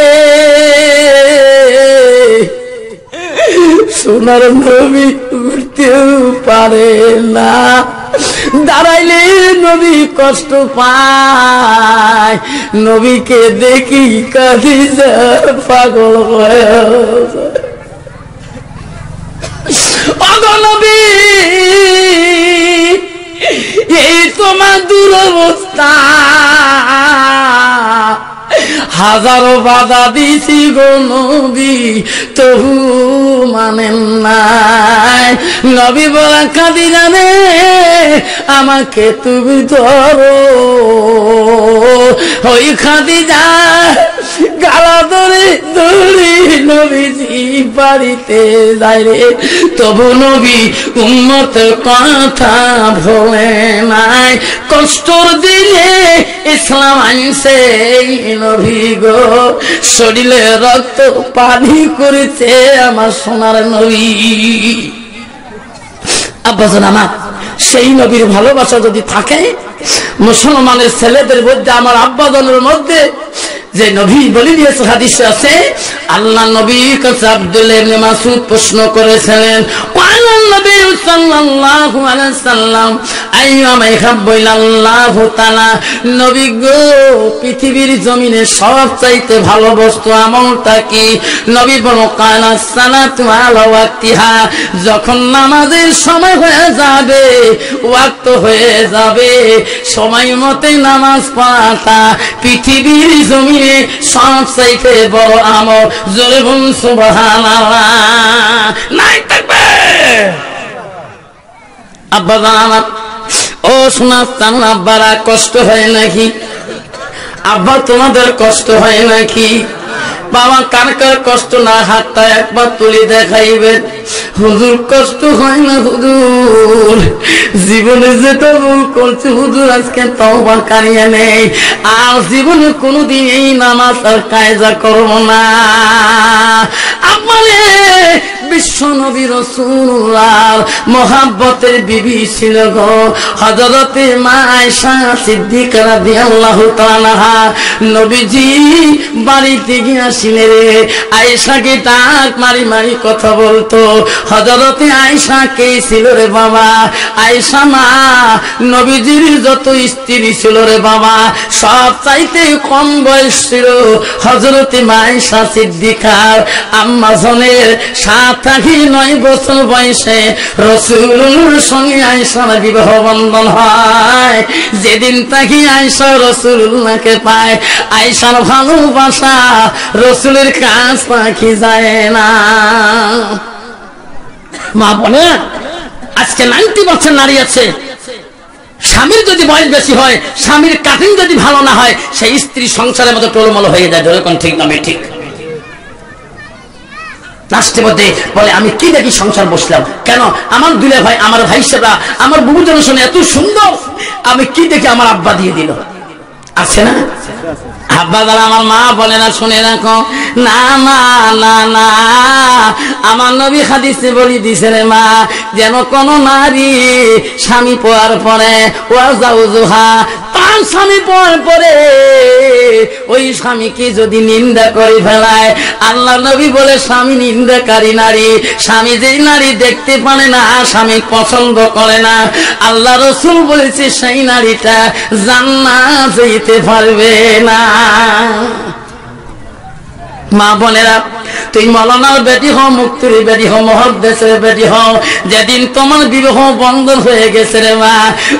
A: সোনার নবী উঠতেও পারে না দাঁড়াইলে নবী কষ্ট পায় নবীকে দেখি খাদিজা পাগল হয়ে ওগো নবী এই তোমার দুরবস্থা হাজারো বাধা দিছি গো নবী তবু মানেন নাই নবী বলা খাদিজা রে আমাকে তুমি ধরো ওই খাদিজা গালা ধরে ধরে নবীজি বাড়িতে যায় রে তবু নবী উম্মতের কথা ভোলে নাই কষ্টর দিলে ইসলাম আনছে নবী গো শরীরে রক্ত পানি করেছে আমার সোনার নবী আব্বাজান আমার সেই নবীর ভালোবাসা যদি থাকে মুসলমানের ছেলেদের মধ্যে আমার আব্বাজানের মধ্যে যে নবী বলে দিয়েছে হাদিসে আছে আল্লাহ নবী কাছে আব্দুল্লাহ ইবনে মাসউদ প্রশ্ন করেছিলেন ওয়া নবী সাল্লাল্লাহু আলাইহি সাল্লাম আইয়ামা ইহাব্বু ইলাল্লাহু তাআলা নবী গো পৃথিবীর জমিনে সবচাইতে ভালো বস্তু আমলটা কি নবী বলেন কানা সালাতু আলা ওয়াক্তিহা যখন নামাজের সময় হয়ে যাবে ওয়াক্ত হয়ে যাবে সময় মতে নামাজ পড়াটা পৃথিবীর জমিনে সবচাইতে বড় আমল জোরে বলুন সুবহানাল্লাহ নাই থাকবে আব্বা জান ও শোনা তান আব্বারা কষ্ট হয় নাকি আব্বা তোমাদের কষ্ট হয় নাকি বাবা কার কার কষ্ট না হাতটা একবার তুলে দেখাইবেন হুজুর কষ্ট হয় না হুজুর জীবনে যেটা ভুল করছে হুজুর আজকে তওবা কারিয়ে নেই আর জীবনে কোনোদিন এই নামাজ আর কায়দা করব না আমারে বিশ্ব নবী রাসূলুল্লাহর মহব্বতের বিবি ছিল গো হযরতে মা আয়েশা সিদ্দিকা রাদিয়াল্লাহু তাআলা নবীজি বাড়িতে গিয়েছিলেন রে আয়েশাকে ডাক মারি মারি কথা বলতো হযরতে আয়েশা কে ছিল রে বাবা আয়েশা মা নবীজির যত স্ত্রী ছিল রে বাবা সব চাইতে কম বয়স ছিল হযরতে মা আয়েশা সিদ্দিকার আম্মা জনের 7-9 বছর বয়সে রাসূলুল্লাহর সঙ্গে আয়েশার বিবাহ বন্ধন হয় যেদিন থেকে আয়েশা রাসূলুল্লাহকে পায় আয়েশার ভালোবাসা রাসূলের কাছ পাখি যায় না মা বলে আজকে 90% নারী আছে স্বামীর যদি বয়স বেশি হয় স্বামীর কাটিং যদি ভালো না হয় সেই স্ত্রী সংসারের মতো টলমল হয়ে যায় ধরে কোন ঠিক না ঠিক লাস্টের মধ্যে বলে আমি কি দেখি সংসার বসলাম কেন আমার দুলে ভাই আমার ভাই সেবা আমার বুবু জনসনে এত সুন্দর আমি কি দেখি আমার আব্বা দিয়ে দিল আছে না? আব্বা যারা আমার মা বলে না, শুনে রাখো, না মা না না, আমার নবী হাদিসে বলি দিছে রে মা, যেন কোন নারী স্বামী পাওয়ার পরে ওয়াজাউজুহা, তার স্বামী পাওয়ার পরে ওই স্বামীকে যদি নিন্দা করে ফেলায়, আল্লাহ নবী বলে স্বামী নিন্দাকারী নারী, স্বামী যেই নারী দেখতে পারে না, স্বামী পছন্দ করে না, আল্লাহ রাসূল বলেছে সেই নারীটা জান্নাত যেতে পারবে না। মা বোনেরা, তুই মৌলানার বেটি হও, মুক্তির বেটি হও, মহাদ্দেশের বেটি হও, যেদিন তোমার বিবাহ বন্ধন হয়ে গেছে রে মা,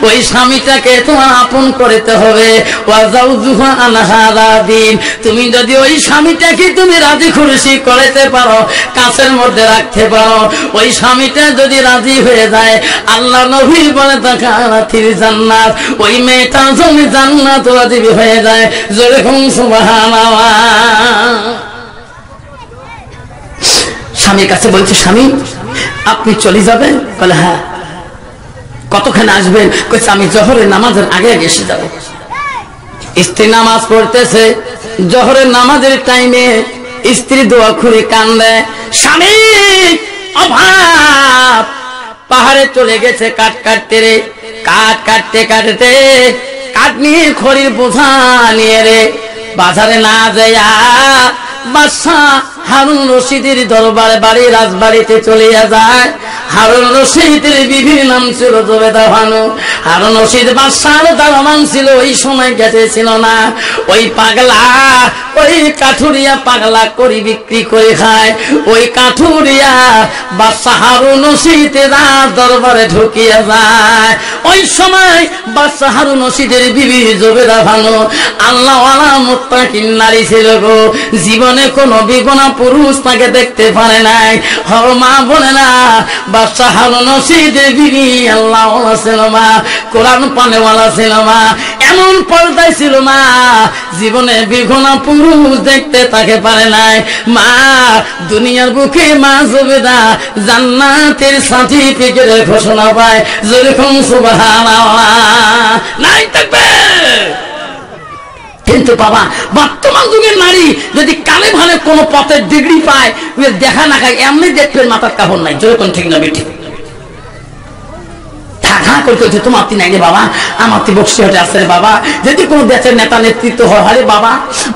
A: ওই স্বামীটাকে তোমার আপন করতে হবে। ওয়াজাউজুহা আনহা রাদিন, তুমি যদি ওই স্বামীটাকে তুমি রাজি খুশি করতে পারো, কাছের মধ্যে রাখতে পারো, ওই স্বামীটা যদি রাজি হয়ে যায়, আল্লাহ নবী বলে তাকারাতির জান্নাত, ওই মেয়েটা যদি জান্নাত রাজি হয়ে যায়, যেরকম সুবহানাল্লাহ। স্বামীর কাছে বলছে, স্বামী আপনি চলে যাবেন? বলে হ্যাঁ। কতক্ষণ আসবেন? কইছে আমি জোহরের নামাজের আগে আগে এসে যাব। স্ত্রী নামাজ পড়তেছে, জোহরের নামাজের টাইমে স্ত্রী দোয়া খুঁড়ে কান্দে, স্বামী অভাব, পাহাড়ে চলে গেছে কাঠ কাটতে রে, কাঠ কাটতে কাটতে কাঠ নিয়ে খড়ির বোঝা নিয়ে রে বাজারে না যায়, বাদশাহ হারুন রশিদের দরবারে বাড়ি রাজবাড়িতে চলে যায়। হারুন রশিদের বিবির নাম ছিল জবেদা ভানু। হারুন রশিদ বাদশাহর দারোয়ান ছিল, ওই সময় গেছে ছিল না। ওই পাগলা, ওই কাঠুরিয়া পাগলা করি বিক্রি করে খায়। ওই কাঠুরিয়া বাদশাহ হারুন রশিদের দরবারে ঢুকিয়ে যায়। ওই সময় বাদশাহ হারুন রশিদের বিবি জবেদা ভানু আল্লাহওয়ালা মুত্তাকিন নারী ছিল গো, জীবনে কোনো বিগুনা পুরুষ তাকে দেখতে পারে নাই। হর মা বলে না, বাদশাহ হারুন রশিদের বিবি আল্লাহওয়ালা ছিল মা, কোরআন পানেওয়ালা ছিল মা, এমন পর্দায় ছিল মা, জীবনে বিগুনা পুরুষ দেখতে তাকে পারে নাই। মা দুনিয়ার বুকে মা জবেদা জান্নাতের সার্টিফিকেট ঘোষণা পায়, যেরকম সুবহানাল্লাহ নাই থাকবে। কিন্তু বাবা, বর্তমান যুগের নারী যদি কালে ভালে কোন পথের ডিগ্রি পায়, দেখা না খায়, এমনি দেখবে মাথার কাপড় নাই, যেরকম ঠিক না বেঠিক করতে তোমার তিন আগে বাবা, আমার তো বক্সি হতে আসছে রে বাবা, যদি কোনো দেশের নেতা নেতৃত্ব হয়, আরে বাবা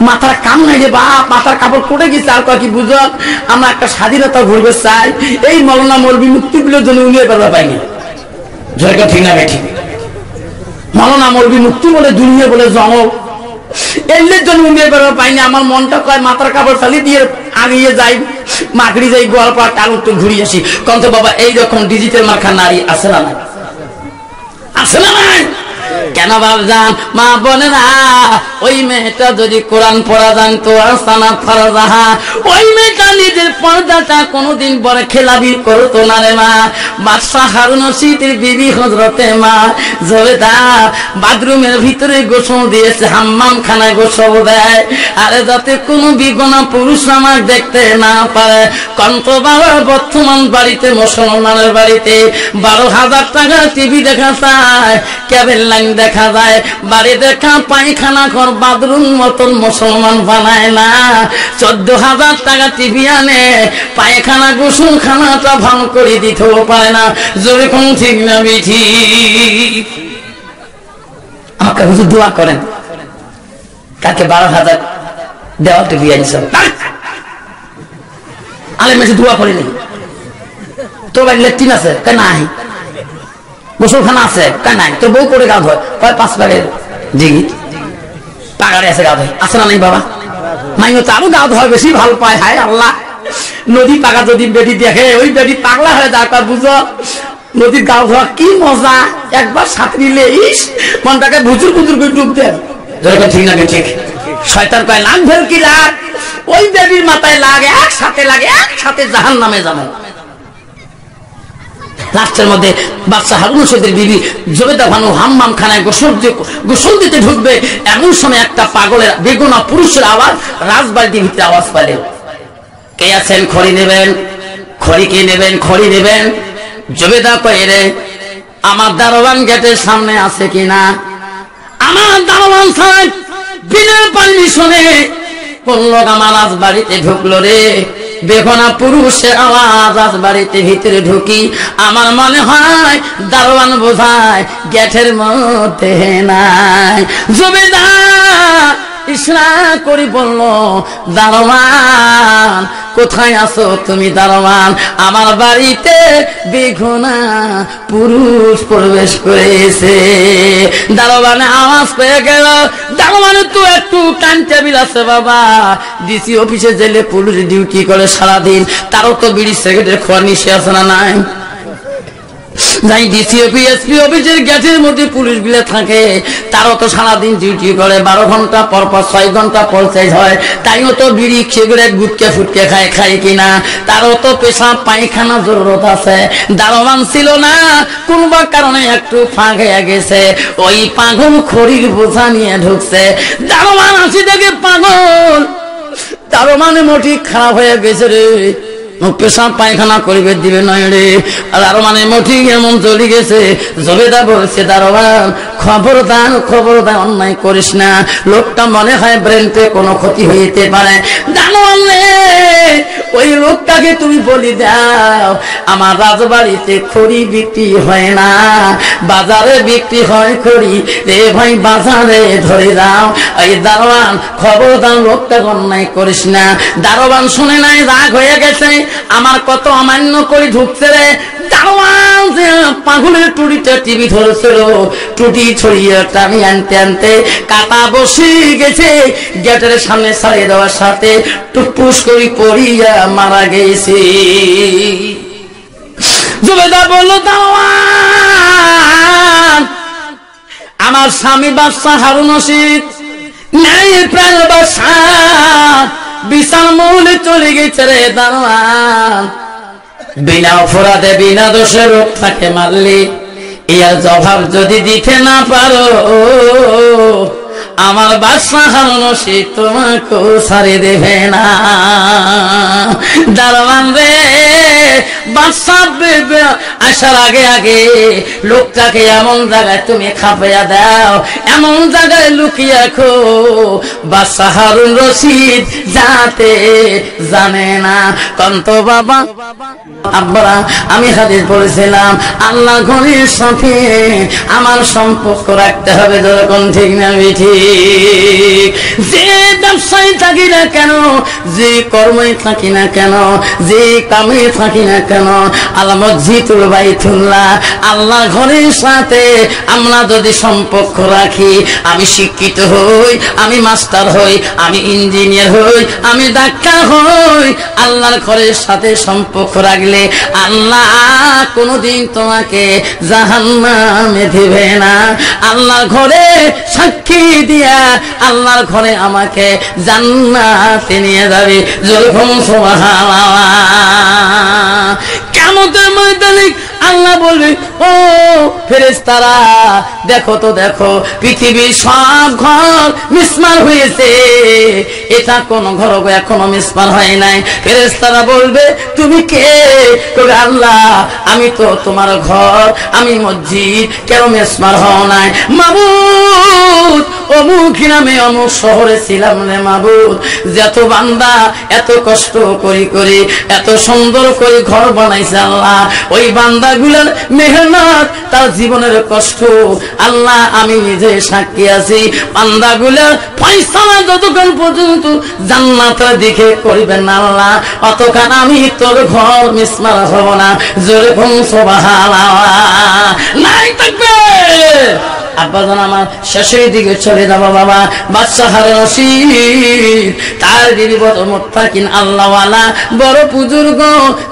A: মাথার কাম নাই রে বাবা, মাথার কাপড় পড়ে গেছে, আর কি বুঝো, আমরা একটা স্বাধীনতা ঘুরবে চাই, এই মৌলানা মৌলবী মুক্তিগুলোর জন্য উনিয়ে বেরোতে পাইনি, যেরকম ঠিক না বেঠিক। মৌলানা মৌলবী মুক্তি বলে দুনিয়া বলে জঙ্গল, এর জন্য উনিয়ে বেরোতে পাইনি। আমার মনটা কয় মাথার কাপড় চালিয়ে দিয়ে আগিয়ে যাই, মাকড়ি যাই, গোয়ালপাড়া টাল একটু ঘুরিয়ে আসি। কন্ত বাবা এইরকম ডিজিটাল মার্কা নারী আছে না নাই? আছে না নাই? কেন বাবজান মা বলে না, ওই মেয়েটা যদি কোরআন পড়া জানতো, আসানা ফরজাহা, ওই মেয়েটা নিজের পর্দাটা কোনোদিন বড় খেলাবি করতো না রে মা। বাদশাহ হারুন রশিদের বিবি হযরতে মা জবেদা বাথরুমের ভিতরে গোসল দিয়েছে, হাম্মাম খানায় গোসল দেয়, আরে যাতে কোনো বিগুনা পুরুষ আমার দেখতে না পারে। কন্ত বাবা বর্তমান বাড়িতে, মুসলমানের বাড়িতে 12,000 টাকা টিভি দেখা যায়, কেবল লাইন দেখা যায়, বাড়ি দেখা পায়খানা ঘর বাথরুম মতন মুসলমান বানায় না। 14,000 টাকা টিভি আনে, পায়খানা গোসল খানাটা ভাঙ করে দিতেও পারে না, যেরকম ঠিক না বিঠি। আমাকে হুজুর দোয়া করেন, কাকে 12,000 দেওয়া টিভি আনছ, আলে মেসে দোয়া করিনি। তোর বাড়ি লেট্রিন আছে? নাই। গোসলখানা আছে? নাই। তোর বউ করে গা ধোয়? 5 বারের জিগি পাগারে আছে গা ধোয়, আছে না নাই বাবা? মাইও তো আরো গা ধোয় বেশি ভাল পায়। হায় আল্লাহ, নদী পাকা যদি বেটি দেখে, ওই বেটি পাগলা হয়ে যায়। বুঝো নদীর গা ধোয়া কি মজা, একবার সাঁতরিলে ইস মনটাকে বুজুর বুজুর করে ডুব দেয়, যেরকম ঠিক না ঠিক। শয়তান কয় লাগ ভেল কি লাগ, ওই বেটির মাথায় লাগে, একসাথে জাহান্নামে যাবে। লাস্টের মধ্যে বাদশাহ হারুন রশিদের বিবি জবেদা ভানু হাম্মাম খানায় গোসল দিতে ঢুকবে, এমন সময় একটা পাগলের বেগুনা পুরুষের আওয়াজ রাজবাড়ির ভিতরে আওয়াজ পাইলেন, কে আছেন? খড়ি নেবেন। খড়ি কে নেবেন? খড়ি নেবেন। জবেদা কয় রে, আমার দারোয়ান গেটের সামনে আছে কিনা? আমার দারোয়ান সাহেব বিনা পারমিশনে কোন লোক আমার রাজবাড়িতে ঢুকলো রে, বেগনা পুরুষের আওয়াজ রাজবাড়িতে ভিতরে ঢুকি, আমার মনে হয় দারোয়ান বোঝায় গেটের মধ্যে নাই। জমিদার ইশারা করে বলল, দারোয়ান কোথায় আছো তুমি? দারোয়ান, আমার বাড়িতে বেগুনা পুরুষ প্রবেশ করেছে। দারোয়ানে আওয়াজ পেয়ে গেল, দারোয়ানে তো একটু টাইম টেবিল আছে বাবা, ডিসি অফিসে জেলে পুলিশ ডিউটি করে সারাদিন, তারও তো বিড়ি সিগারেটের খোয়া নিষে আছে না নাই? যাই ডিসিওপি এসপি অফিসের গেটের মধ্যে পুলিশ গুলো থাকে, তারও তো সারাদিন ডিউটি করে, 12 ঘন্টা পর পর 6 ঘন্টা পলসেজ হয়, তাইও তো বিড়ি সিগারেট গুটকে ফুটকে খায় কিনা, তারও তো পেশাব পায়খানা জরুরত আছে। দারোয়ান ছিল না, কোন বা কারণে একটু ফাঁক হয়ে গেছে, ওই পাগল খড়ির বোঝা নিয়ে ঢুকছে। দারোয়ান আসি দেখে পাগল, দারোয়ানের মোটি খারাপ হয়ে গেছে রে, পেশাব পায়খানা করিবে দিবে নয় রে। আর আরো মানে মঠি এমন চলে গেছে। জবেদা বলছে, দারোয়ান খবরদার অন্যায় করিস না, লোকটা মনে হয় ব্রেনতে কোনো ক্ষতি হইতে পারে। দারোয়ান রে, ওই লোকটাকে তুমি বলি দাও, আমার রাজবাড়িতে খড়ি বিক্রি হয় না, বাজারে বিক্রি হয় খড়ি রে ভাই, বাজারে ধরে দাও। এই দারোয়ান খবরদার লোকটাকে অন্যায় করিস না। দারোয়ান শুনে নাই, রাগ হয়ে গেছে, আমার কত অমান্য করে ঢুকছে রে। দারোয়ান যে পাগলের টুটিটা টিভি ধরেছিল, টুটি ছড়িয়ে টানি আনতে আনতে কাটা বসে গেছে, গেটের সামনে ছাড়িয়ে দেওয়ার সাথে টুপুস করে পড়িয়া মারা গেছে। জুবেদা বলল, দারোয়ান আমার স্বামী বাদশা হারুন রশিদ ন্যায় প্রাণ বাদশা বিশাল মূলে চলে গেছে রে। দারোয়ান বিনা অপরাধে বিনা দোষে রোগ থাকে মারলি, ইয়ার জবাব যদি দিতে না পারো, আমার বাদশা হারুন রশিদ তোমাকে ছাড়ে দেবে না। দারোয়ান রে, বাদশা আসার আগে আগে লোকটাকে এমন জায়গায় তুমি খাপাইয়া দাও, এমন জায়গায় লুকিয়ে রাখো বাদশা হারুন রশিদ যাতে জানে না। কন্ত বাবা আব্বারা, আমি হাদিস পড়েছিলাম, আল্লাহ ঘরের সাথে আমার সম্পর্ক রাখতে হবে, যখন ঠিক না ঠিক, যে ব্যবসায় থাকি না কেন, যে কর্মে থাকি না কেন, যে কামে থাকি না কেন, আল মসজিদুল বাইতুল্লাহ আল্লাহ ঘরের সাথে আমরা যদি সম্পর্ক রাখি, আমি শিক্ষিত হই, আমি মাস্টার হই, আমি ইঞ্জিনিয়ার হই, আমি ডাক্তার হই, আল্লাহর ঘরের সাথে সম্পর্ক রাখলে আল্লাহ কোনদিন তোমাকে জাহান্নামে দিবে না। আল্লাহর ঘরে সাক্ষী দিয়া আল্লাহর ঘরে আমাকে জান্নাতে নিয়ে যাবে। যখন সুবহানাল্লাহ, কিয়ামতের ময়দানে আল্লাহ বলবে, ও ফেরেশতারা দেখো তো দেখো, পৃথিবীর সব ঘর মিসমার হয়েছে, এটা কোন ঘর এখনো মিসমার হয় নাই। ফেরেশতারা বলবে, তুমি কে? তবে আল্লাহ, আমি তো তোমার ঘর, আমি মসজিদ, কেন মিসমার হও নাই? মাবুদ, অমুক নামে অমুক শহরে ছিলাম রে মাবুদ, যত বান্দা এত কষ্ট করি করে এত সুন্দর করে ঘর বানাইছে আল্লাহ, ওই বান্দাগুলোর মেহনত, তার জীবনের কষ্ট আল্লাহ আমি নিজে সাক্ষী আছি। বান্দাগুলোর ফয়সালা যতক্ষণ পর্যন্ত জান্নাতের দিকে করবেন আল্লাহ, অতক্ষণ আমি তোর ঘর মিসমার হব না। জোরে কোন সুবহানাল্লাহ নাই থাকবে। আব্বাজান আমার শেষের দিকে চলে যাবো বাবা। বাদশা হারুন রশিদ তার বিবি বড় মুত্তাকিন আল্লাহওয়ালা বড় বুজুর্গ।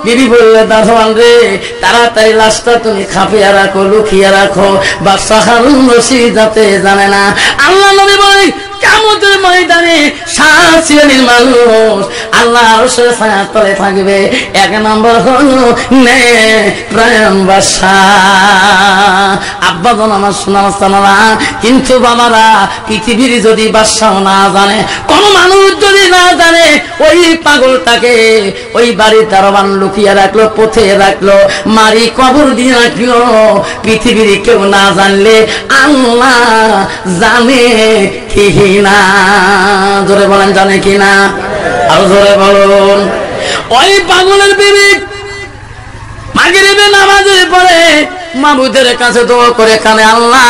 A: বিবি বললে, দারোয়ান রে, তাড়াতাড়ি লাশটা তুমি খাপিয়া রাখো, লুকিয়ে রাখো, বাদশা হারুন রশিদ যাতে জানে না। আল্লাহ নবী বলে, কিয়ামতের ময়দানে 7 শ্রেণীর মানুষ আল্লাহ আরশের ছায়ার তলে থাকবে। 1 নম্বর হলো নেকপ্রাণ বাদশা। আব্বাজান আমার সোনার সানারা, কিন্তু বাবারা, পৃথিবীর যদি বাদশাও না জানে, কোন মানুষ যদি না জানে ওই পাগলটাকে ওই বাড়ির দারোয়ান লুকিয়ে রাখলো, পথে রাখলো, মারি কবর দিয়ে রাখলো। পৃথিবীর কেউ না জানলে আল্লাহ জানে কি না? জোরে বলেন জানে কি না? আরো জোরে বলুন। ওই পাগলের বিবি মাগরিবে নামাজের পরে মাবুদের কাছে দোয়া করে কানে, আল্লাহ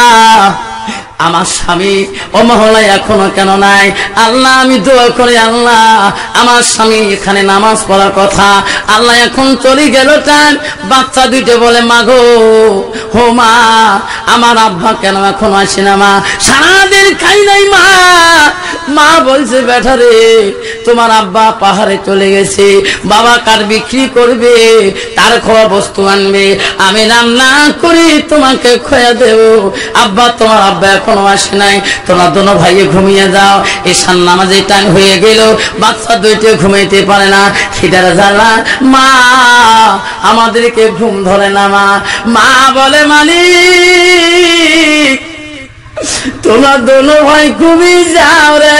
A: আমার স্বামী ও মহল্লায় এখনো কেন নাই? আল্লাহ আমি দোয়া করি, আল্লাহ আমার স্বামী এখানে নামাজ পড়ার কথা, আল্লাহ এখন চলে গেল টাইম। বাচ্চা দুইটা বলে, মা গো, হো মা, আমার আব্বা কেন এখনো আসে না? মা সারাদিন খাই নাই। মা মা বলছে, বেটা রে, তোমার আব্বা পাহাড়ে চলে গেছে, বাবা কাঠ বিক্রি করবে, তার খাওয়া বস্তু আনবে, আমি রান্না করি তোমাকে খোয়া দেব। আব্বা, তোমার আব্বা এখনো আসে নাই, তোমরা দোনো ভাইয়ে ঘুমিয়ে যাও। এশার নামাজের টাইম হয়ে গেল, বাচ্চা দুইটা ঘুমাইতে পারে না, খিদার জ্বালা। মা আমাদেরকে ঘুম ধরে না। মা বলে, মালিক তোমরা দোনো ভাই ঘুমিয়ে যাও রে,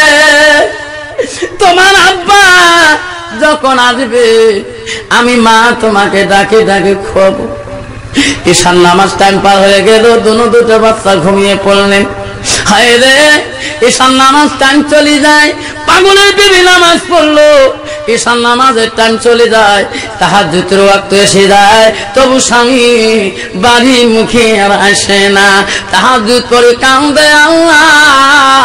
A: তোমার আব্বা যখন আসবে আমি মা তোমাকে ডাকে ডাকে খাওয়াবো। ঈশান নামাজ টাইম পার হয়ে গেল, দুটো বাচ্চা ঘুমিয়ে পড়লেন। হায় রে, ঈশান নামাজ টাইম চলে যায়, পাগলের বিবি নামাজ পড়লো, ঈশান নামাজের টাইম চলে যায়, তাহাজ্জুদের ওয়াক্ত এসে যায়, তবু স্বামী বাড়ি মুখে আর আসে না। তাহাজ্জুদ করে কান্দে, আল্লাহ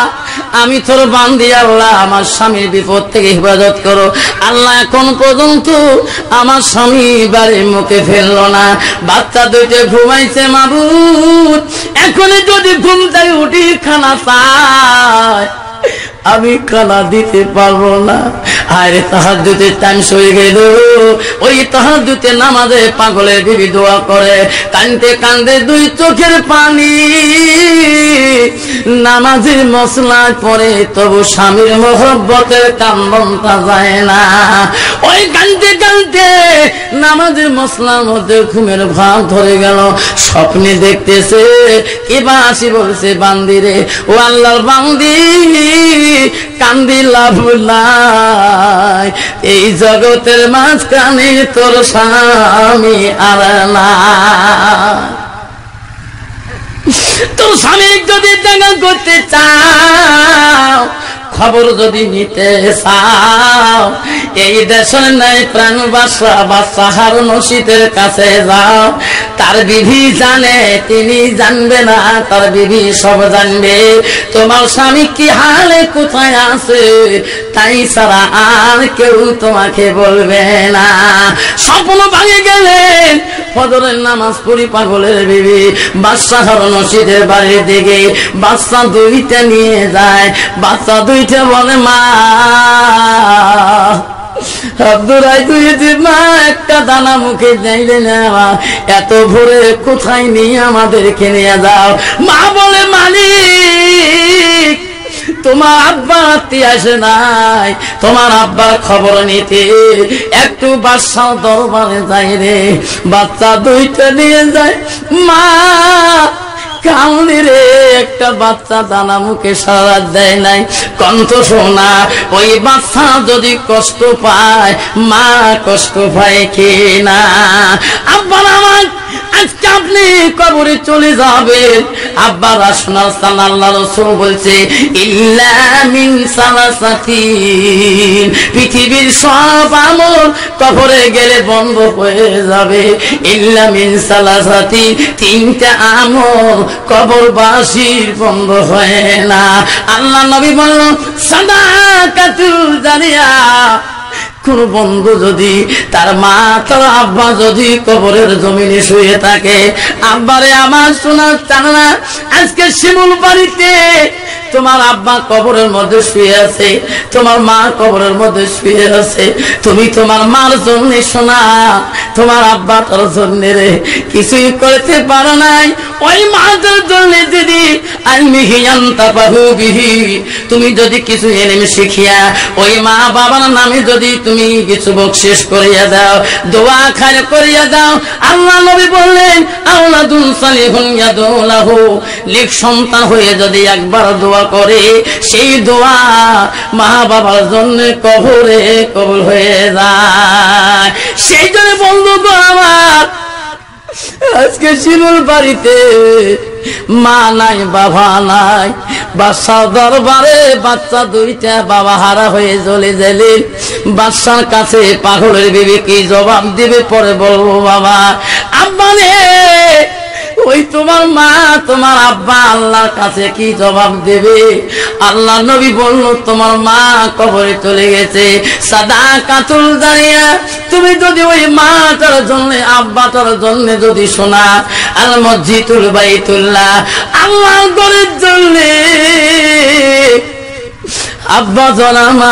A: আমি তোর বান্দি, আল্লাহ আমার স্বামীর বিপদ থেকে হেফাজত করো। আল্লাহ এখন পর্যন্ত আমার স্বামী বাড়ি মুখে ফেললো না। বাচ্চা দুইটা ঘুমাইছে, মাবুদ এখনই যদি ঘুম থেকে উঠি খানা চায়, আমি খানা দিতে পারবো না। আরে তাহাজ্জুদের টাইম হয়ে গেল, ওই তাহাজ্জুদের নামাজে পাগলের বিবি দোয়া করে, কান্দতে কান্দতে দুই চোখের পানি, নামাজের মশলায় পড়ে, তবু স্বামীর মহব্বতের কান্দনটা যায় না। ওই কান্দতে কান্দতে নামাজের মশলার মধ্যে ঘুমের ভাব ধরে গেল। স্বপ্নে দেখতেছে কিবা আসি বলছে, বান্দি রে, ও আল্লাহর বান্দি, কান্দি লাভ নাই, এই জগতের মাঝখানে তোর স্বামী আর না। তোর স্বামী যদি দেখা করতে চাও, খবর যদি নিতে চাও, এই দেশের নাই প্রাণ বাদশা হারুন রশিদের কাছে যাও। তার বিবি জানে, তিনি জানবে না, তার বিবি সব জানবে। তোমার স্বামী কি হালে কোথায় আছে, তাই ছাড়া আর কেউ তোমাকে বলবে না। স্বপ্ন ভাঙে গেলেন, ফজরের নামাজ পড়ি পাগলের বিবি বাদশা হারুন রশিদের বাড়ির দিকে বাচ্চা দুইটা নিয়ে যায়। বাচ্চা দুইটা বলে, মা আব্দুরাই তুই মা একটা দানা মুখে যাইলে না, এত ভোরে কোথায় নিয়ে আমাদেরকে নিয়ে যাও? মা বলে, মালিক তোমার আব্বা রাত্রি আসে নাই, তোমার আব্বার খবর নিতে একটু বাদশাহ দরবারে যাই রে। বাচ্চা দুইটা নিয়ে যায়, মা কাউনি রে, একটা বাচ্চা দানা মুখে সারা দেয় নাই, কণ্ঠ শোনা। ওই বাচ্চা যদি কষ্ট পায়, মা কষ্ট পায় কি না? আব্বার আমার আজকে আপনি কবরে চলে যাবেন। আব্বার আসনার সান আল্লাহ রাসূল বলছে, ইল্লা মিন সালাসাতিন, পৃথিবীর সব আমল কবরে গেলে বন্ধ হয়ে যাবে। ইল্লা মিন সালাসাতিন, তিনটা আমল কবরবাসীর বন্ধ হয় না। আল্লাহ নবী বলল, সাদাকাতুল জারিয়া, কোন বন্ধু যদি তার মা তার আব্বা যদি কবরের জমিনে শুয়ে থাকে, আব্বারে আমার শোনার চান না, আজকে শিমুল বাড়িতে তোমার আব্বা কবরের মধ্যে শুয়ে আছে, তোমার মা কবরের মধ্যে শুয়ে আছে, তুমি তোমার মার জন্য শোনা, তোমার আব্বা তোর জন্য রে কিছুই করতে পারো নাই। ওই মাদের জন্য দিদি তুমি যদি কিছু এলেম শিখিয়া ওই মা বাবার নামে যদি তুমি কিছু বকশিশ করিয়া দাও, দোয়া খায় করিয়া দাও, আল্লাহ নবী বললেন, আওলাদুন সালিহুন ইয়াদুলাহু, নেক সন্তান হয়ে যদি একবার দোয়া করে সেই দোয়া মা বাবার জন্য কবরে কবুল হয়ে যায়। সেই জন্য বন্ধু তো আমার আজকে শিমুল বাড়িতে মা নাই বাবা নাই, বাদশার দরবারে বাচ্চা দুইটা বাবা হারা হয়ে চলে গেলেন। বাদশার কাছে পাগলের বিবি কি জবাব দিবে পরে বলবো বাবা আব্বা রে, ওই তোমার মা তোমার আব্বা আল্লাহর কাছে কি জবাব দেবে? আল্লাহ নবী বলল তোমার মা কবরে চলে গেছে। সাদাকাতুল জারিয়া, তুমি যদি ওই মাটার জন্য আব্বাটার জন্য যদি শোনা আল মসজিদুল বাইতুল্লাহ আল্লাহর ঘরের জন্য আব্বা জানা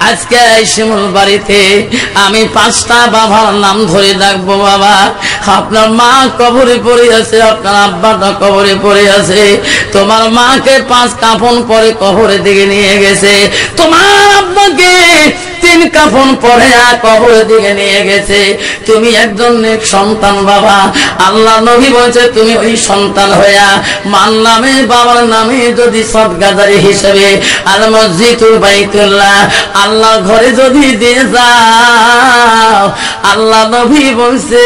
A: আজকে শিমুল বাড়িতে আমি 5টা বাবার নাম ধরে ডাকবো। বাবা আপনার মা কবরে পড়ে আছে, আপনার আব্বাটা কবরে পড়ে আছে, তোমার মাকে 5 কাফন পরে কবরে দিকে নিয়ে গেছে, তোমার আব্বাকে 3 কাফন পরে কবরের দিকে নিয়ে গেছে। তুমি একজন নেক সন্তান বাবা, আল্লাহ নবী বলছে তুমি ওই সন্তান হইয়া মার নামে বাবার নামে যদি সদকাদারি হিসেবে আল মসজিদুল বাইতুল্লাহ আল্লাহর ঘরে যদি দিয়ে যাও, আল্লাহ নবী বলছে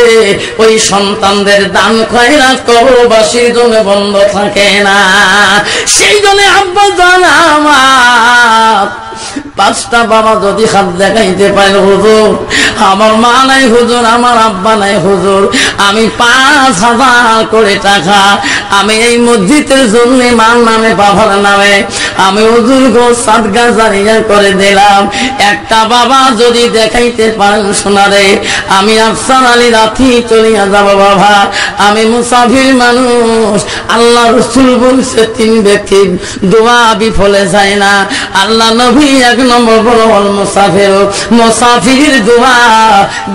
A: ওই সন্তানদের দান খয়রাত কবরবাসীর জন্য বন্ধ থাকে না। সেই জন্য আব্বা জানা আমার 5টা বাবা যদি হাত দেখাইতে পারেন হুজুর আমার মা নাই হুজুর আমার আব্বা নাই হুজুর, আমি 5,000 করে টাকা আমি এই মসজিদের জন্য মার নামে বাবার নামে আমি হুজুর গো সাদকা জারিয়া করে দিলাম। একটা বাবা যদি দেখাইতে পারেন শোনারে আমি আফসার আলী রাতি চলিয়া যাব বাবা, আমি মুসাফির মানুষ। আল্লাহ রাসূল বলছে 3 ব্যক্তি দোয়া বিফলে যায় না। আল্লাহ নবী 1 নম্বর বলল মুসাফির, মুসাফির দোয়া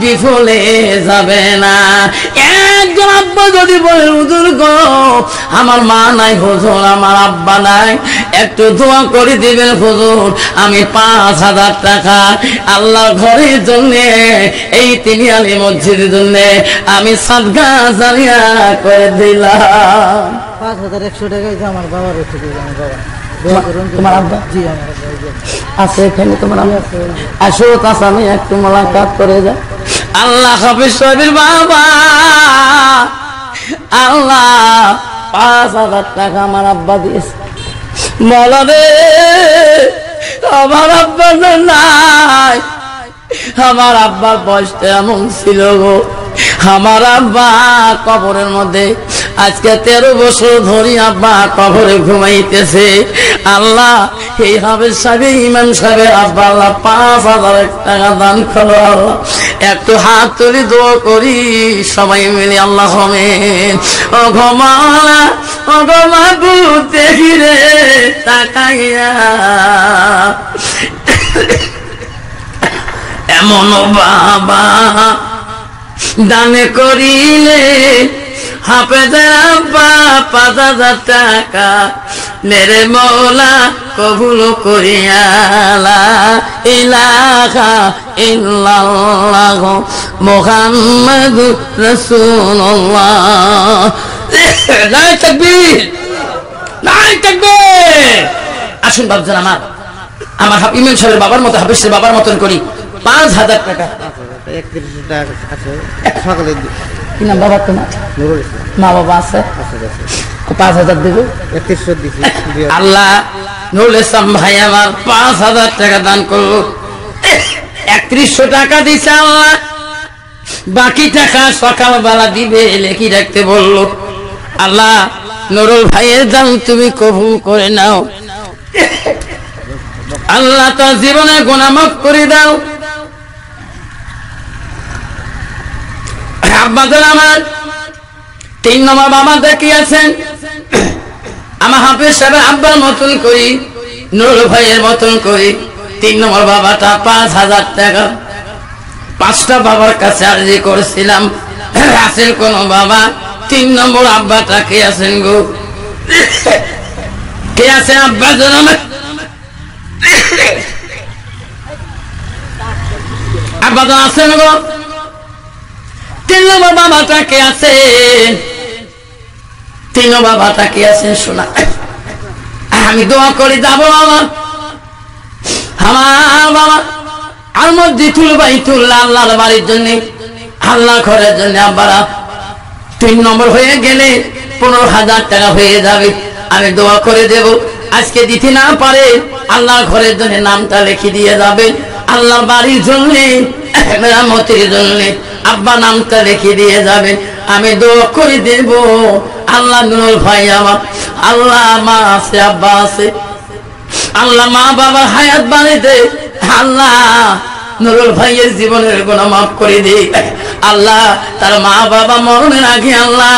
A: বিফলে যাবে না। একজন আব্বা যদি বলে হুজুর গো আমার মা নাই হুজুর আমার আব্বা নাই, একটু দোয়া করে দিবেন হুজুর, আমি 5,000 টাকা আল্লাহর ঘরের জন্য এই তিনিয়ালি মসজিদের জন্য আমি সাদকা জারিয়া করে দিলাম।
B: 5,100 টাকায় আমার বাবার রেখে দিল। আমার বাবা
A: তোমার আব্বা
B: জি আমার আব্বা
A: আছে এখানে, তোমার আসো কাছে আমি একটু মোলাকাত করে যাই। আল্লাহ হাফিজ সাহেবের বাবা আল্লাহ 5,000 টাকা আমার আব্বা দিয়েছে। বলো রে আমার আব্বা নাই, আমার আব্বার বয়সটা এমন ছিল গো, আমার আব্বা কবরের মধ্যে আজকে 13 বছর ধরে আব্বা কবরে ঘুমাইতেছে। আল্লাহ এই হাফেজ সাহেব ইমাম সাহেবের আব্বা আল্লাহ 5,000 টাকা দান করো। আল্লাহ একটু হাত তুলি দোয়া করি সবাই মিলে আল্লাহ আমিন। ও ঘমালা ও ঘমাবুদ দেখি রে তাকাইয়া এমন বাবা দানে করিলে হাফেজের আব্বা 5,000 টাকা মেরে মৌলা কবুল করিয়া লা ইলাহা ইল্লাল্লাহ মুহাম্মাদুর রাসূলুল্লাহ। নারে তাকবীর নারে তাকবীর। আসুন বাবজান আমার ইমাম সাহেবের বাবার মতো হাফেজের বাবার মতন করি 5,000 টাকা
B: 31 টাকা আছে সকালে।
A: কি নাম বাবার তোমার?
B: নুরুল ইসলাম।
A: মা বাবা আছে? 5,000 দেবে।
B: 3100 দিছি।
A: আল্লাহ নুরুল ইসলাম ভাই আমার 5,000 টাকা দান করলো। 3100 টাকা দিছে আল্লাহ, বাকি টাকা সকালবেলা দিবে লেখি রাখতে বললো। আল্লাহ নুরুল ভাইয়ের দান তুমি কবুল করে নাও। আল্লাহ তার জীবনে গুনাহ মাফ করে দাও। আব্বাদের আমার 3 নম্বর বাবা দেখিয়েছেন আমার হাফেজ সাহেব আব্বার মতন করি নুরুল ভাইয়ের মতন করি 3 নম্বর বাবাটা 5,000 টাকা। 5টা বাবার কাছে আরজি করেছিলাম আছেন কোন বাবা? 3 নম্বর আব্বাটা কে আছেন গো? কে আছেন আব্বা আমার? আব্বা তো আছেন গো? 3 নম্বর বাবাটা কে আছেন? 3 নম্বর বাবাটা কে আছেন শোনা? আমি দোয়া করে যাব আমার বাবা আর মসজিদুল বাইতুল্লাহ আল্লাহর বাড়ির জন্য, আল্লাহ ঘরের জন্য আব্বারা 3 নম্বর হয়ে গেলে 15,000 টাকা হয়ে যাবে। আমি দোয়া করে দেব, আজকে দিতে না পারে আল্লাহর ঘরের জন্য নামটা লিখে দিয়ে যাবে, আল্লাহর বাড়ির জন্য মেরামতের জন্য আব্বা নামটা লিখে দিয়ে যাবে। আমি দোয়া করে দেব আল্লাহ নুরুল ভাই আমার, আল্লাহ মা আছে আব্বা আছে, আল্লাহ মা বাবা হায়াত বাড়িতে, আল্লাহ নুরুল ভাইয়ের জীবনের গুনাহ মাফ করে দে, আল্লাহ তার মা বাবা মরণের আগে আল্লাহ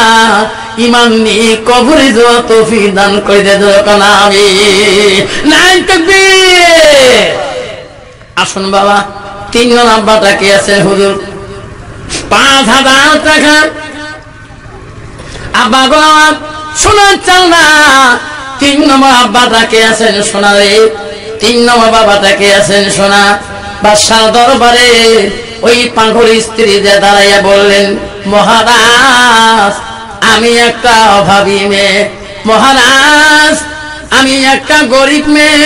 A: ঈমান নিয়ে কবরে যাওয়া তৌফিক দান করে দে। যখন আমি নাই তাকবীর। আসুন বাবা 3 জন আব্বাটা কে আছে হুজুর 5,000 টাকা আব্বা গো আমার শোনার চাল না। 3 নম্বর আব্বাটা কে আছেন শোনা রে, 3 নম্বর বাবাটা কে আছেন শোনা। বাদশাহ দরবারে ওই পাগল স্ত্রী যে দাঁড়াইয়া বললেন, মহারাজ আমি একটা অভাবী মেয়ে, মহারাজ আমি একটা গরিব মেয়ে,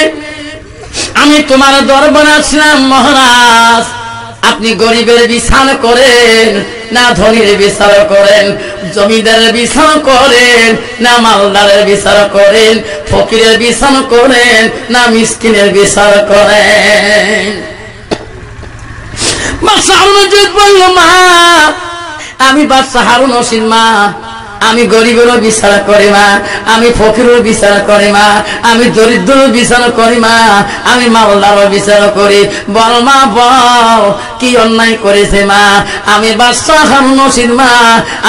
A: আমি তোমার দরবারে আসলাম মহারাজ, আপনি গরিবের বিচার করেন না ধনীর বিচার করেন, জমিদারের বিচার করেন না মালদারের বিচার করেন, ফকিরের বিচার করেন না মিসকিনের বিচার করেন। বাদশাহ হারুন রশিদ বলল, মা আমি বাদশাহ হারুন রশিদ মা, আমি গরিবেরও বিচার করি মা, আমি ফকিরেরও বিচার করি মা, আমি দরিদ্রেরও বিচার করি মা, আমি মালদারও বিচার করি। বল মা বল কি অন্যায় করেছে মা? আমি বাদশাহ হারুন রশিদ মা,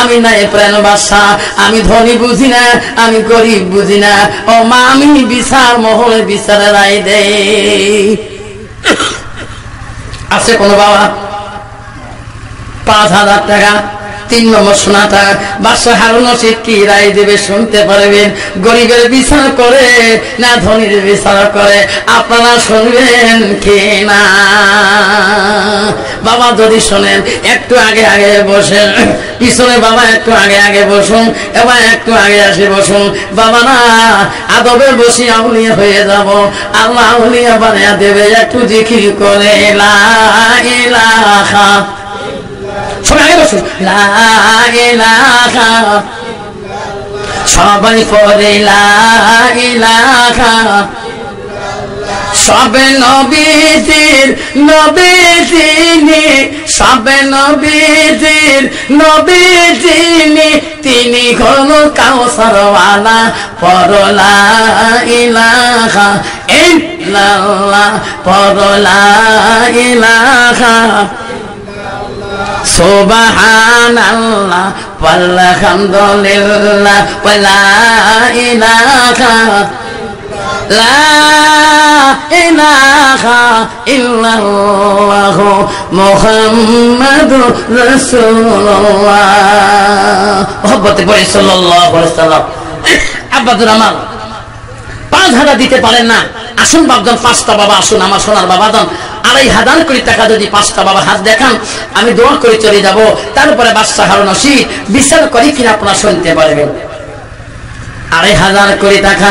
A: আমি নাই প্রাণ বাদশাহ, আমি ধনী বুঝি না, আমি গরিব বুঝি না, ও মা আমি বিচার মহলে বিচারে রায় দেই। আছে কোন বাবা 5,000 টাকা 3 নম্বর সোনাটা বাদশাহ হারুন রশিদ কি রায় দেবে শুনতে পারবেন। গরিবের বিচার করে না ধনীর বিচার করে, আপনারা শুনবেন কি না? বাবা যদি শোনেন একটু আগে আগে বসেন, পিছনে বাবা একটু আগে আগে বসুন, এবার একটু আগে আসে বসুন। বাবা না আদবে বসি আউলিয়া হয়ে যাব, আল্লাহ আউলিয়া বানিয়ে দেবে। একটু জিকির করে লা ইলাহা, সবাই বসুন, লা ইলাহা, সবাই পড়ে লা ইলাহা। সবে নবীজির নবী যিনি, সবে নবীজির নবী যিনি, তিনি হলো কাউসারওয়ালা। পড়ো লা ইলাহা ইল্লাল্লাহ, পড়ো লা ইলাহা সুবহানাল্লাহ ওয়ালহামদুলিল্লাহ ওয়া লা ইলাহা লা ইলাহা ইল্লাল্লাহ মুহাম্মাদুর রাসূলুল্লাহ। মহব্বতে পড়ে সাল্লাল্লাহু আলাইহি সাল্লাম। আব্বাদুর রহমান 5,000 দিতে পারেন না, আসুন বাপজন 5টা বাবা আসুন, আমার সোনার বাবাজন 2,500 কোটি টাকা যদি 5টা বাবা হাত দেখান আমি দোয়া করে চলে যাব। তারপরে বাদশাহ হারুন রশিদ বিচার করি কিনা আপনারা শুনতে পারবেন। 2,500 কোটি টাকা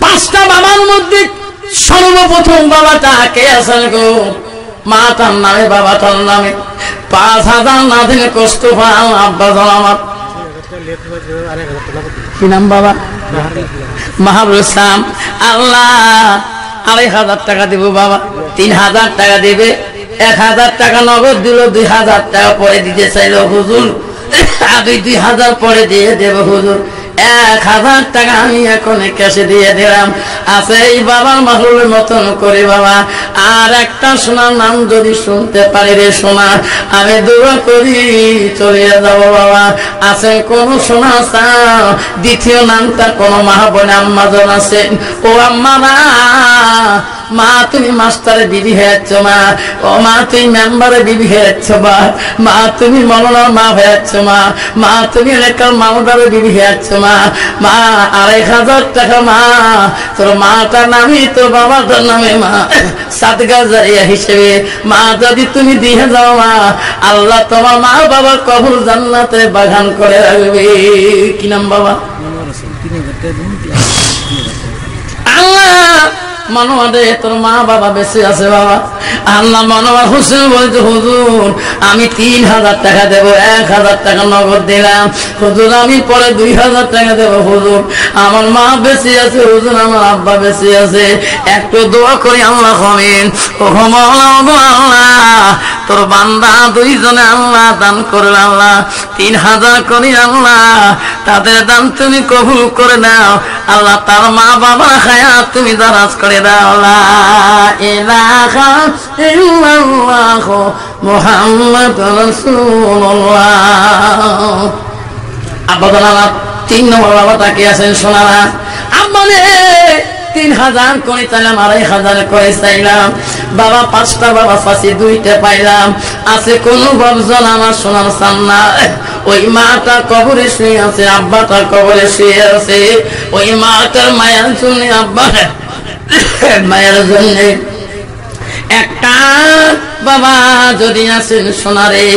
A: 5টা বাবার মধ্যে সর্বপ্রথম বাবাটা কে আছেন গো? মা তার নামে বাবা তার নামে 5,000 না দিলে কষ্ট পাও আব্বা আমার। কি নাম বাবা? মাহবুব ইসলাম। আল্লাহ 2,500 টাকা দেব বাবা, 3,000 টাকা দেবে, 1,000 টাকা নগদ দিল, 2,000 টাকা পরে দিতে চাইল হুজুর, আগে 2,000 পরে দিয়ে দেব হুজুর। 1,000 টাকা আমি এখন ক্যাশে দিয়ে দিলাম। আছে এই বাবার মাহুলের মতন করে বাবা আর একটা সোনার নাম যদি শুনতে পারি রে সোনা, আমি দোয়া করি চলে যাবো বাবা। আছে কোন সোনা চাও? দ্বিতীয় নামটা কোন মা বোন আম্মাজন আছেন? ও আম্মারা, মা তুমি মাস্টারে বিবি হয়েছ মা, ও মা তুমি মেম্বারে বিবি হয়েছ মা, মা তুমি মৌলানার মা হয়েছ মা, মা তুমি এলাকার মালদারে বিবি হয়েছ মা, মা 2,500 টাকা মা তোর মাটার নামে তোর বাবাটার নামে মা সাদকা জারিয়া হিসেবে মা যদি তুমি দিয়ে যাও মা, আল্লাহ তোমার মা বাবার কবর জান্নাতে বাগান করে রাখবে। কি নাম বাবা? মনোয়ারে তোর মা বাবা বেঁচে আছে বাবা। আল্লাহ মনোয়ার হোসেন বলছে হুজুর আমি 3000 টাকা দেবো, 1000 টাকা নগদ দিলাম হুজুর, আমি পরে 2000 টাকা দেবো হুজুর, আমার মা বেঁচে আছে হুজুর, আমার আব্বা বেঁচে আছে, একটু দোয়া করি আল্লাহ হবেন। ও আল্লাহ তোর বান্দা দুইজনে আল্লাহ দান করবে আল্লাহ 3000 করি আল্লাহ, তাদের দান তুমি কবুল করে দাও আল্লাহ, তার মা বাবা হায়াত তুমি দারাজ করে দাও। লা ইলাহা ইল্লাল্লাহ মুহাম্মাদুর রাসূলুল্লাহ। আব্বা আমার 3 নম্বর বাবা তাকে আছেন সোনারা, আম্মানে 3000 করে চাইলাম, 2500 করে চাইলাম বাবা, 5টা বাবা ফাঁসি 2টা পাইলাম, আছে কোন বাবজন আমার সোনার সান্না, ওই মাটা কবরে শুয়ে আছে, আব্বাটা কবরে শুয়ে আছে, ওই মাটার মায়ের জন্য আব্বা মায়ের জন্য একটা বাবা যদি আছেন সোনারে,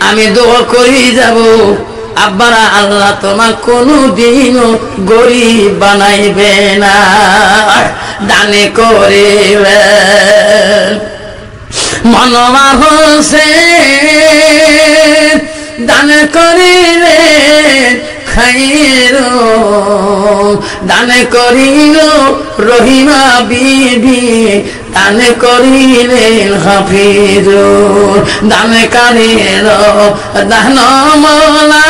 A: আমি দোয়া করি যাব আব্বারা আল্লাহ তোমার কোনদিনও গরিব বানাইবে না, দানে করিবে। মনোয়ার হোসেন দানে করিলে খাইর, দানে করিল রহিমা বিবি, দানে করিলেন হাফিজ, দানে কারিল দান মোলা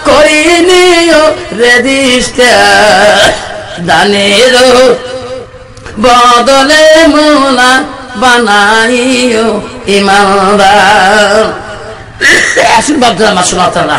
A: করিনিও রেজিস্টার, দানের বদলে মোলা বানাইও ইমানদার। আশীর্বাদ আমার শোনা